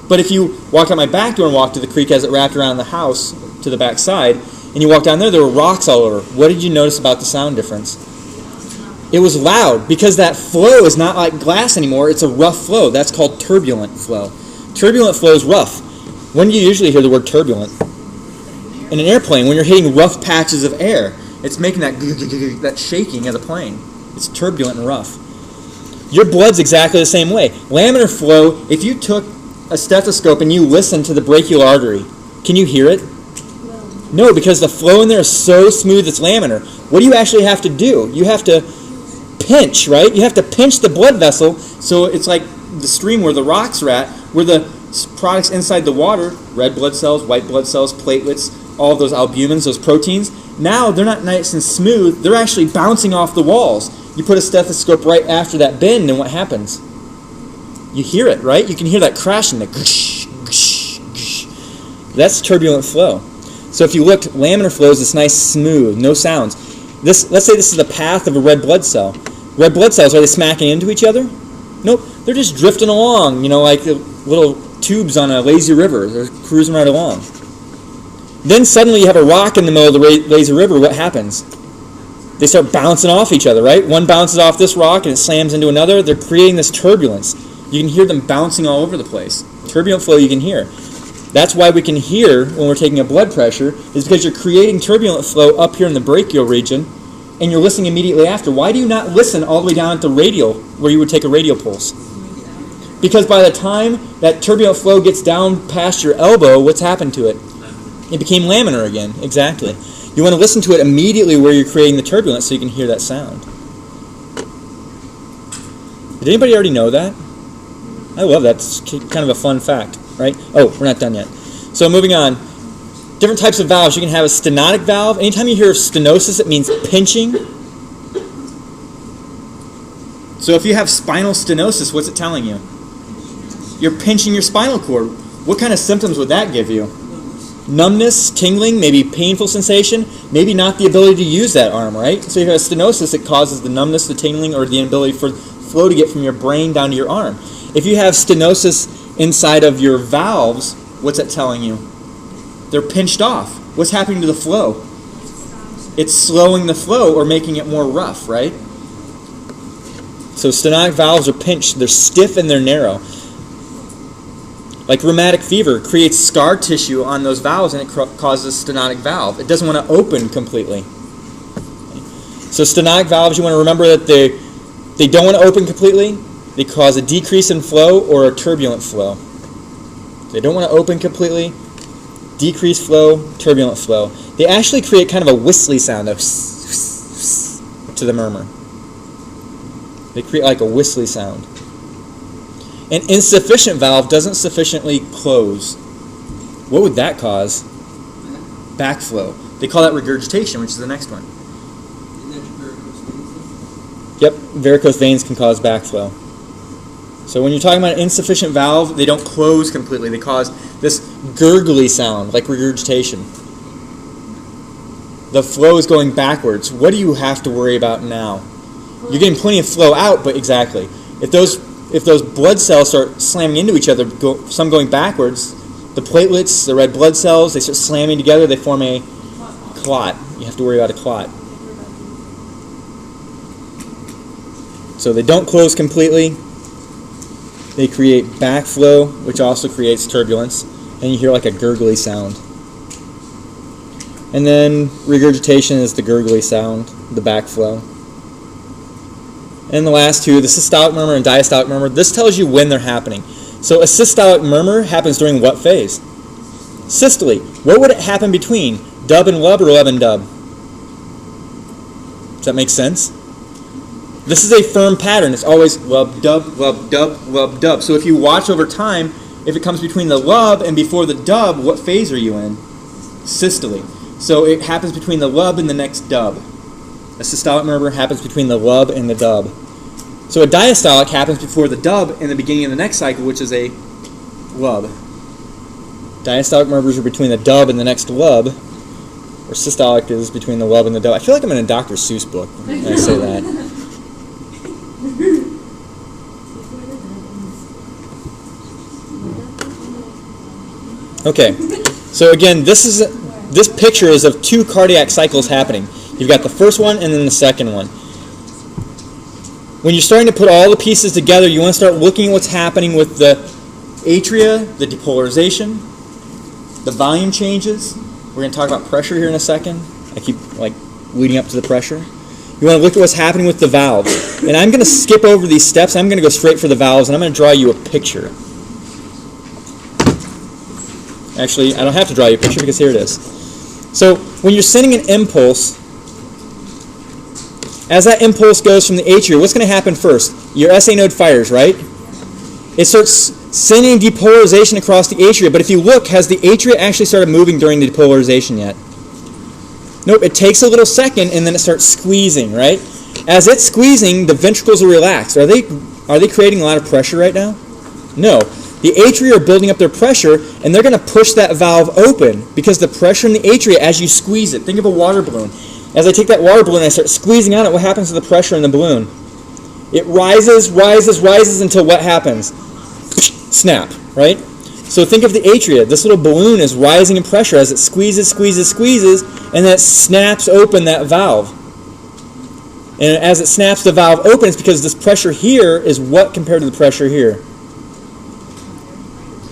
But if you walked out my back door and walked to the creek as it wrapped around the house to the back side, and you walked down there, there were rocks all over. What did you notice about the sound difference? It was loud because that flow is not like glass anymore. It's a rough flow. That's called turbulent flow. Turbulent flow is rough. When do you usually hear the word turbulent? In an airplane, when you're hitting rough patches of air, it's making that shaking of the plane. It's turbulent and rough. Your blood's exactly the same way. Laminar flow, if you took a stethoscope and you listen to the brachial artery, can you hear it? No, because the flow in there is so smooth it's laminar. What do you actually have to do? You have to pinch, right? You have to pinch the blood vessel so it's like the stream where the rocks are at, where the products inside the water, red blood cells, white blood cells, platelets, all of those albumins, those proteins, now they're not nice and smooth, they're actually bouncing off the walls. You put a stethoscope right after that bend and what happens? You hear it, right? You can hear that crashing, the gush, gush, gush. That's turbulent flow. So if you looked, laminar flow is this nice, smooth, no sounds. Let's say this is the path of a red blood cell. Red blood cells, are they smacking into each other? Nope, they're just drifting along, like little tubes on a lazy river. They're cruising right along. Then suddenly you have a rock in the middle of the lazy river. What happens? They start bouncing off each other, right? One bounces off this rock and it slams into another. They're creating this turbulence. You can hear them bouncing all over the place. Turbulent flow you can hear. That's why we can hear when we're taking a blood pressure, is because you're creating turbulent flow up here in the brachial region, and you're listening immediately after. Why do you not listen all the way down at the radial, where you would take a radial pulse? Because by the time that turbulent flow gets down past your elbow, what's happened to it? It became laminar again, exactly. You want to listen to it immediately where you're creating the turbulence so you can hear that sound. Did anybody already know that? I love that. It's kind of a fun fact, right? Oh, we're not done yet. So moving on. Different types of valves. You can have a stenotic valve. Anytime you hear of stenosis, it means pinching. So if you have spinal stenosis, what's it telling you? You're pinching your spinal cord. What kind of symptoms would that give you? Numbness, tingling, maybe painful sensation, maybe not the ability to use that arm, right? So if you have stenosis, it causes the numbness, the tingling, or the inability for flow to get from your brain down to your arm. If you have stenosis inside of your valves, what's that telling you? They're pinched off. What's happening to the flow? It's slowing the flow or making it more rough, right? So stenotic valves are pinched. They're stiff and they're narrow. Like rheumatic fever creates scar tissue on those valves and it causes a stenotic valve. It doesn't want to open completely. So stenotic valves, you want to remember that they don't want to open completely. They cause a decrease in flow or a turbulent flow. They don't want to open completely. Decreased flow, turbulent flow. They actually create kind of a whistly sound of to the murmur. They create like a whistly sound. An insufficient valve doesn't sufficiently close. What would that cause? Backflow. They call that regurgitation, which is the next one. Yep, varicose veins can cause backflow. So when you're talking about an insufficient valve, they don't close completely. They cause this gurgly sound, like regurgitation. The flow is going backwards. What do you have to worry about now? You're getting plenty of flow out, but exactly. If those blood cells start slamming into each other, some going backwards, the platelets, the red blood cells, they start slamming together, they form a clot. You have to worry about a clot. So they don't close completely. They create backflow, which also creates turbulence, and you hear like a gurgly sound. And then regurgitation is the gurgly sound, the backflow. And the last two, the systolic murmur and diastolic murmur, this tells you when they're happening. So a systolic murmur happens during what phase? Systole. What would it happen between dub and lub or lub and dub? Does that make sense? This is a firm pattern. It's always lub, dub, lub, dub, lub, dub. So if you watch over time, if it comes between the lub and before the dub, what phase are you in? Systole. So it happens between the lub and the next dub. A systolic murmur happens between the lub and the dub. So a diastolic happens before the dub in the beginning of the next cycle, which is a lub. Diastolic murmurs are between the dub and the next lub, or systolic is between the lub and the dub. I feel like I'm in a Dr. Seuss book when I say that. Okay, so again, this picture is of two cardiac cycles happening. You've got the first one and then the second one. When you're starting to put all the pieces together, you want to start looking at what's happening with the atria, the depolarization, the volume changes. We're going to talk about pressure here in a second. I keep leading up to the pressure. You want to look at what's happening with the valves. And I'm going to skip over these steps. I'm going to go straight for the valves, and I'm going to draw you a picture. Actually, I don't have to draw you a picture because here it is. So when you're sending an impulse, as that impulse goes from the atria, what's going to happen first? Your SA node fires, right? It starts sending depolarization across the atria, but if you look, has the atria actually started moving during the depolarization yet? Nope, it takes a little second and then it starts squeezing, right? As it's squeezing, the ventricles are relaxed. Are they creating a lot of pressure right now? No. The atria are building up their pressure, and they're going to push that valve open because the pressure in the atria, as you squeeze it, think of a water balloon. As I take that water balloon and I start squeezing on it, what happens to the pressure in the balloon? It rises, rises, rises until what happens? Snap, right? So think of the atria. This little balloon is rising in pressure as it squeezes, squeezes, squeezes, and then it snaps open that valve. And as it snaps the valve open, it's because this pressure here is what compared to the pressure here?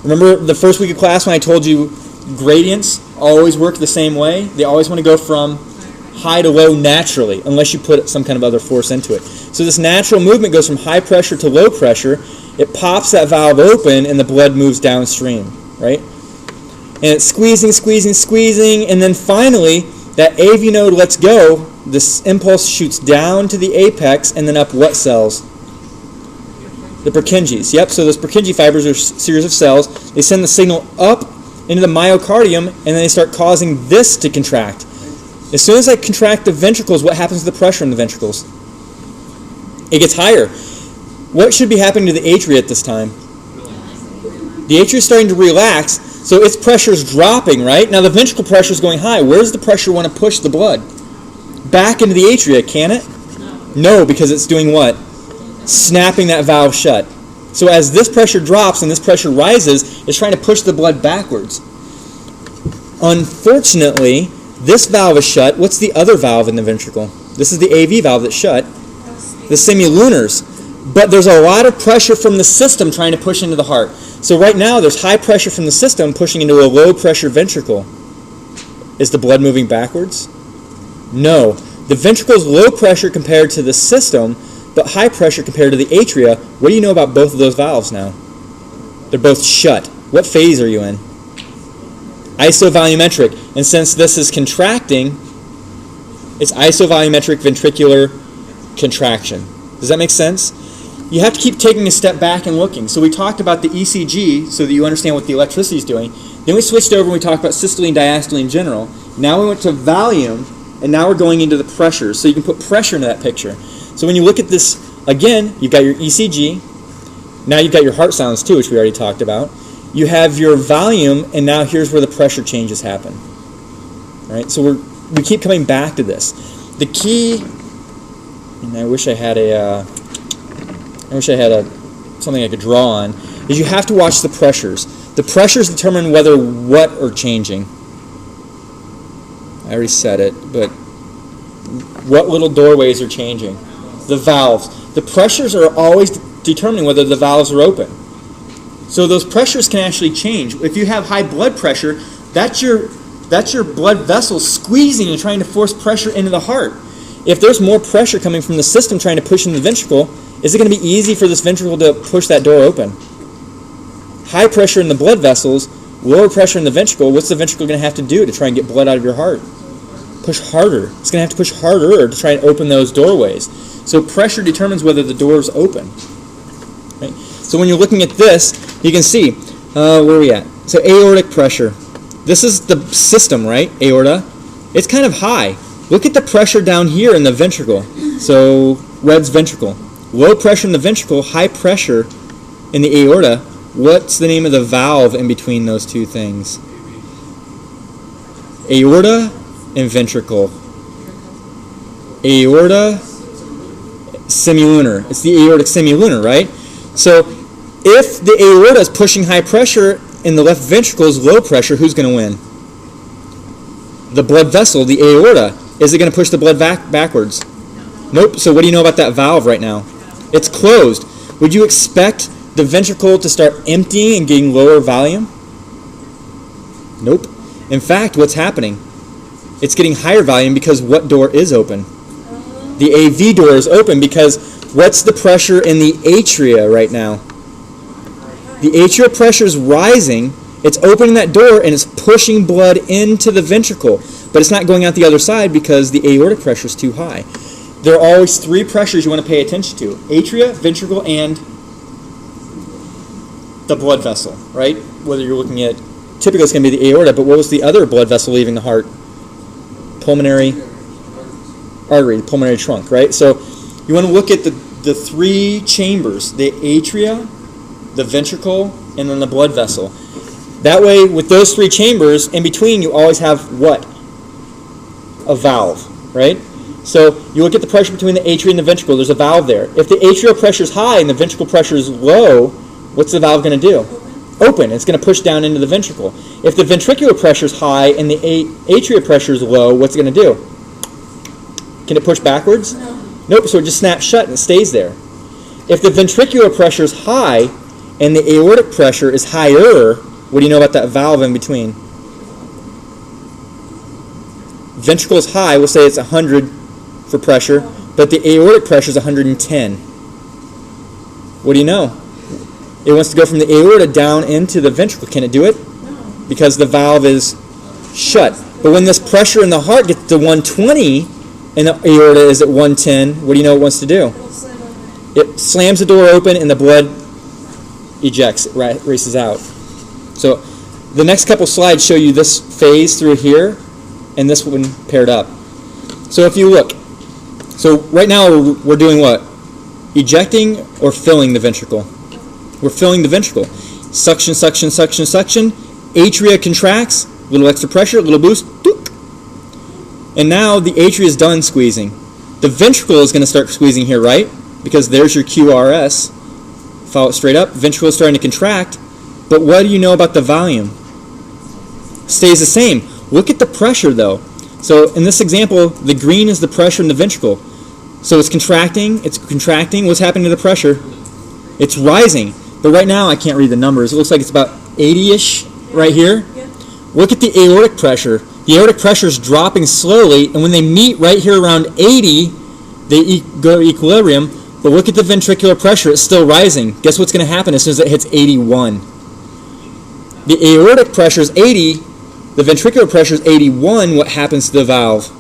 Remember the first week of class when I told you gradients always work the same way? They always want to go from high to low naturally, unless you put some kind of other force into it. So this natural movement goes from high pressure to low pressure. It pops that valve open, and the blood moves downstream, right? And it's squeezing, squeezing, squeezing, and then finally, that AV node lets go. This impulse shoots down to the apex, and then up what cells? The Purkinjes. Yep, so those Purkinje fibers are a series of cells. They send the signal up into the myocardium, and then they start causing this to contract. As soon as I contract the ventricles, what happens to the pressure in the ventricles? It gets higher. What should be happening to the atria at this time? The atria is starting to relax, so its pressure is dropping, right? Now the ventricle pressure is going high. Where does the pressure want to push the blood? Back into the atria, can it? No, because it's doing what? snapping that valve shut. So as this pressure drops and this pressure rises, it's trying to push the blood backwards. Unfortunately, this valve is shut. What's the other valve in the ventricle? This is the AV valve that's shut, the semilunars. But there's a lot of pressure from the system trying to push into the heart. So right now there's high pressure from the system pushing into a low pressure ventricle. Is the blood moving backwards? No. The ventricle is low pressure compared to the system, but high pressure compared to the atria. What do you know about both of those valves now? They're both shut. What phase are you in? Isovolumetric. And since this is contracting, it's isovolumetric ventricular contraction. Does that make sense? You have to keep taking a step back and looking. So we talked about the ECG so that you understand what the electricity is doing. Then we switched over and we talked about systole and diastole in general. Now we went to volume, and now we're going into the pressure. So you can put pressure into that picture. So when you look at this, again, you've got your ECG. Now you've got your heart sounds too, which we already talked about. You have your volume, and now here's where the pressure changes happen. All right? So we keep coming back to this. The key, and I wish I had something I could draw on, is you have to watch the pressures. The pressures determine whether what are changing. I already said it, but what little doorways are changing? The valves. The pressures are always determining whether the valves are open. So those pressures can actually change. If you have high blood pressure, that's your blood vessels squeezing and trying to force pressure into the heart. If there's more pressure coming from the system trying to push in the ventricle, is it going to be easy for this ventricle to push that door open? High pressure in the blood vessels, lower pressure in the ventricle, what's the ventricle going to have to do to try and get blood out of your heart? Push harder. It's going to have to push harder to try and open those doorways. So pressure determines whether the door is open. Right? So when you're looking at this, you can see, where are we at? So aortic pressure. This is the system, right? Aorta. It's kind of high. Look at the pressure down here in the ventricle. So red's ventricle. Low pressure in the ventricle, high pressure in the aorta. What's the name of the valve in between those two things? Aorta and ventricle. Aorta semilunar. It's the aortic semilunar, right? So if the aorta is pushing high pressure and the left ventricle is low pressure, who's going to win? The blood vessel, the aorta. Is it going to push the blood backwards? Nope. So what do you know about that valve right now? It's closed. Would you expect the ventricle to start emptying and getting lower volume? Nope. In fact, what's happening? It's getting higher volume because what door is open? The AV door is open because what's the pressure in the atria right now? The atrial pressure is rising. It's opening that door and it's pushing blood into the ventricle. But it's not going out the other side because the aortic pressure is too high. There are always three pressures you want to pay attention to. Atria, ventricle, and the blood vessel, right? Whether you're looking at, typically it's going to be the aorta, but what was the other blood vessel leaving the heart? Pulmonary artery, the pulmonary trunk, right? So you want to look at the three chambers, the atria, the ventricle, and then the blood vessel. That way, with those three chambers, in between you always have what? A valve, right? So you look at the pressure between the atria and the ventricle, there's a valve there. If the atrial pressure is high and the ventricle pressure is low, what's the valve going to do? Open. It's going to push down into the ventricle. If the ventricular pressure is high and the atria pressure is low, what's it going to do? Can it push backwards? No. Nope, so it just snaps shut and it stays there. If the ventricular pressure is high and the aortic pressure is higher, what do you know about that valve in between? Ventricle is high, we'll say it's 100 for pressure, but the aortic pressure is 110. What do you know? It wants to go from the aorta down into the ventricle. Can it do it? No. Because the valve is shut. But when this pressure in the heart gets to 120 and the aorta is at 110, what do you know it wants to do? It'll slam open. It slams the door open and the blood ejects, it races out. So the next couple slides show you this phase through here and this one paired up. So if you look, so right now we're doing what? Ejecting or filling the ventricle? We're filling the ventricle. Suction, suction, suction, suction. Atria contracts, a little extra pressure, a little boost, doop. And now the atria is done squeezing. The ventricle is going to start squeezing here, right? because there's your QRS. Follow it straight up. Ventricle is starting to contract. But what do you know about the volume? Stays the same. Look at the pressure though. So in this example, the green is the pressure in the ventricle. So it's contracting. What's happening to the pressure? It's rising. But right now I can't read the numbers. It looks like it's about 80-ish right here. Look at the aortic pressure. The aortic pressure is dropping slowly, and when they meet right here around 80, they go to equilibrium. But look at the ventricular pressure. It's still rising. Guess what's going to happen as soon as it hits 81? The aortic pressure is 80. The ventricular pressure is 81. What happens to the valve?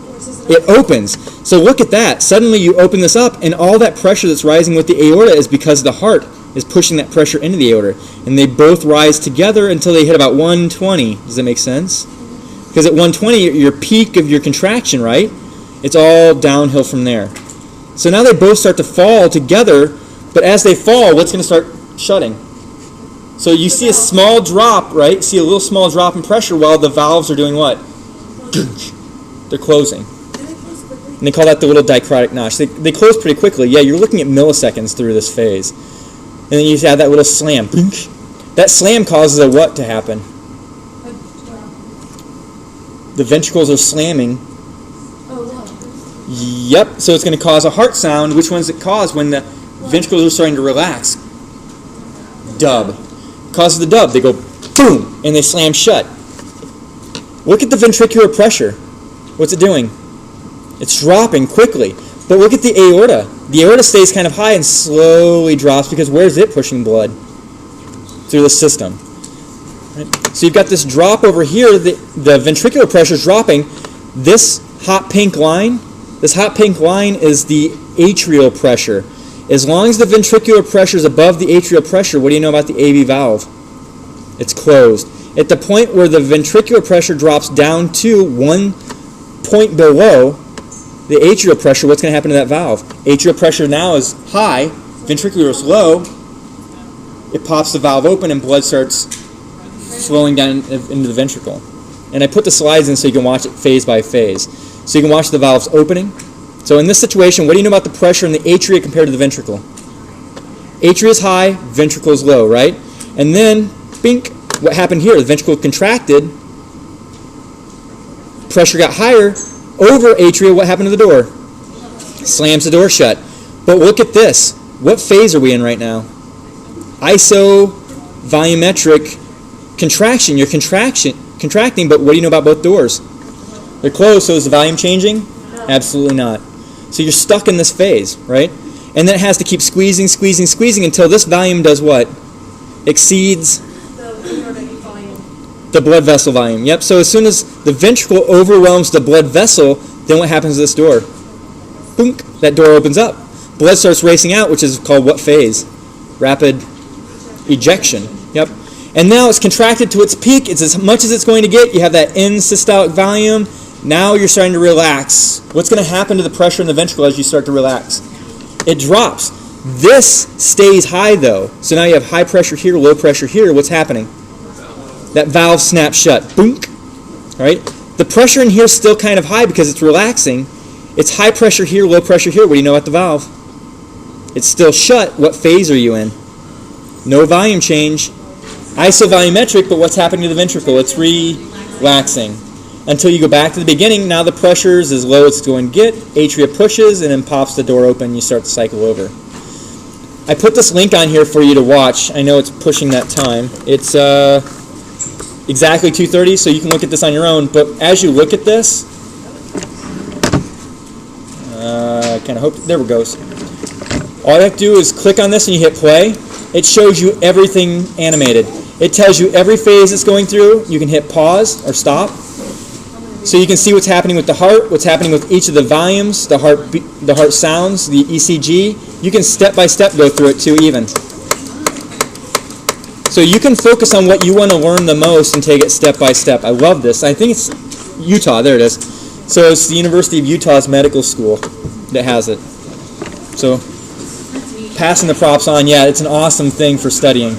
It opens. So look at that. Suddenly you open this up, and all that pressure that's rising with the aorta is because the heart is pushing that pressure into the aorta. And they both rise together until they hit about 120. Does that make sense? Because at 120, your peak of your contraction, right? It's all downhill from there. So now they both start to fall together, but as they fall, what's going to start shutting? So you see a small drop, right? See a little small drop in pressure while the valves are doing what? They're closing. And they call that the little dichrotic notch. They close pretty quickly. Yeah, you're looking at milliseconds through this phase. And then you have that little slam. That slam causes a what to happen? The ventricles are slamming. Yep, so it's going to cause a heart sound. Which one's it cause when the ventricles are starting to relax? Dub. Causes the dub. They go boom, and they slam shut. Look at the ventricular pressure. What's it doing? It's dropping quickly. But look at the aorta. The aorta stays kind of high and slowly drops because where's it pushing blood? Through the system. Right? So you've got this drop over here. The ventricular pressure is dropping. This hot pink line is the atrial pressure. As long as the ventricular pressure is above the atrial pressure, what do you know about the AV valve? It's closed. At the point where the ventricular pressure drops down to 1 point below the atrial pressure, what's going to happen to that valve? Atrial pressure now is high, ventricular is low. It pops the valve open and blood starts flowing down into the ventricle. And I put the slides in so you can watch it phase by phase. So you can watch the valves opening. So in this situation, what do you know about the pressure in the atria compared to the ventricle? Atria is high, ventricle is low, right? And then, bink, what happened here? The ventricle contracted, pressure got higher, over atria, what happened to the door? Slams the door shut. But look at this. What phase are we in right now? Isovolumetric contraction. You're contracting, but what do you know about both doors? They're closed, so is the volume changing? Absolutely not. So you're stuck in this phase, right? And then it has to keep squeezing until this volume does what? Exceeds the blood vessel volume. Yep, so as soon as the ventricle overwhelms the blood vessel, then what happens to this door? Boom, that door opens up. Blood starts racing out, which is called what phase? Rapid ejection. Yep. And now it's contracted to its peak. It's as much as it's going to get. You have that end systolic volume. Now you're starting to relax. What's going to happen to the pressure in the ventricle as you start to relax? It drops. This stays high though. So now you have high pressure here, low pressure here. What's happening? That valve snaps shut. Boom. Right? The pressure in here is still kind of high because it's relaxing. It's high pressure here, low pressure here. What do you know about the valve? It's still shut. What phase are you in? No volume change. Isovolumetric, but what's happening to the ventricle? It's relaxing. Until you go back to the beginning, now the pressure is as low as it's going to get. Atria pushes and then pops the door open. You start to cycle over. I put this link on here for you to watch. I know it's pushing that time. It's exactly 2:30, so you can look at this on your own. But as you look at this, I kind of hope, there it goes. All you have to do is click on this and you hit play. It shows you everything animated. It tells you every phase it's going through. You can hit pause or stop. So you can see what's happening with the heart, what's happening with each of the volumes, the heart sounds, the ECG. You can step by step go through it too even. So you can focus on what you want to learn the most and take it step by step. I love this. I think it's Utah, there it is. So it's the University of Utah's medical school that has it. So passing the props on, yeah, it's an awesome thing for studying.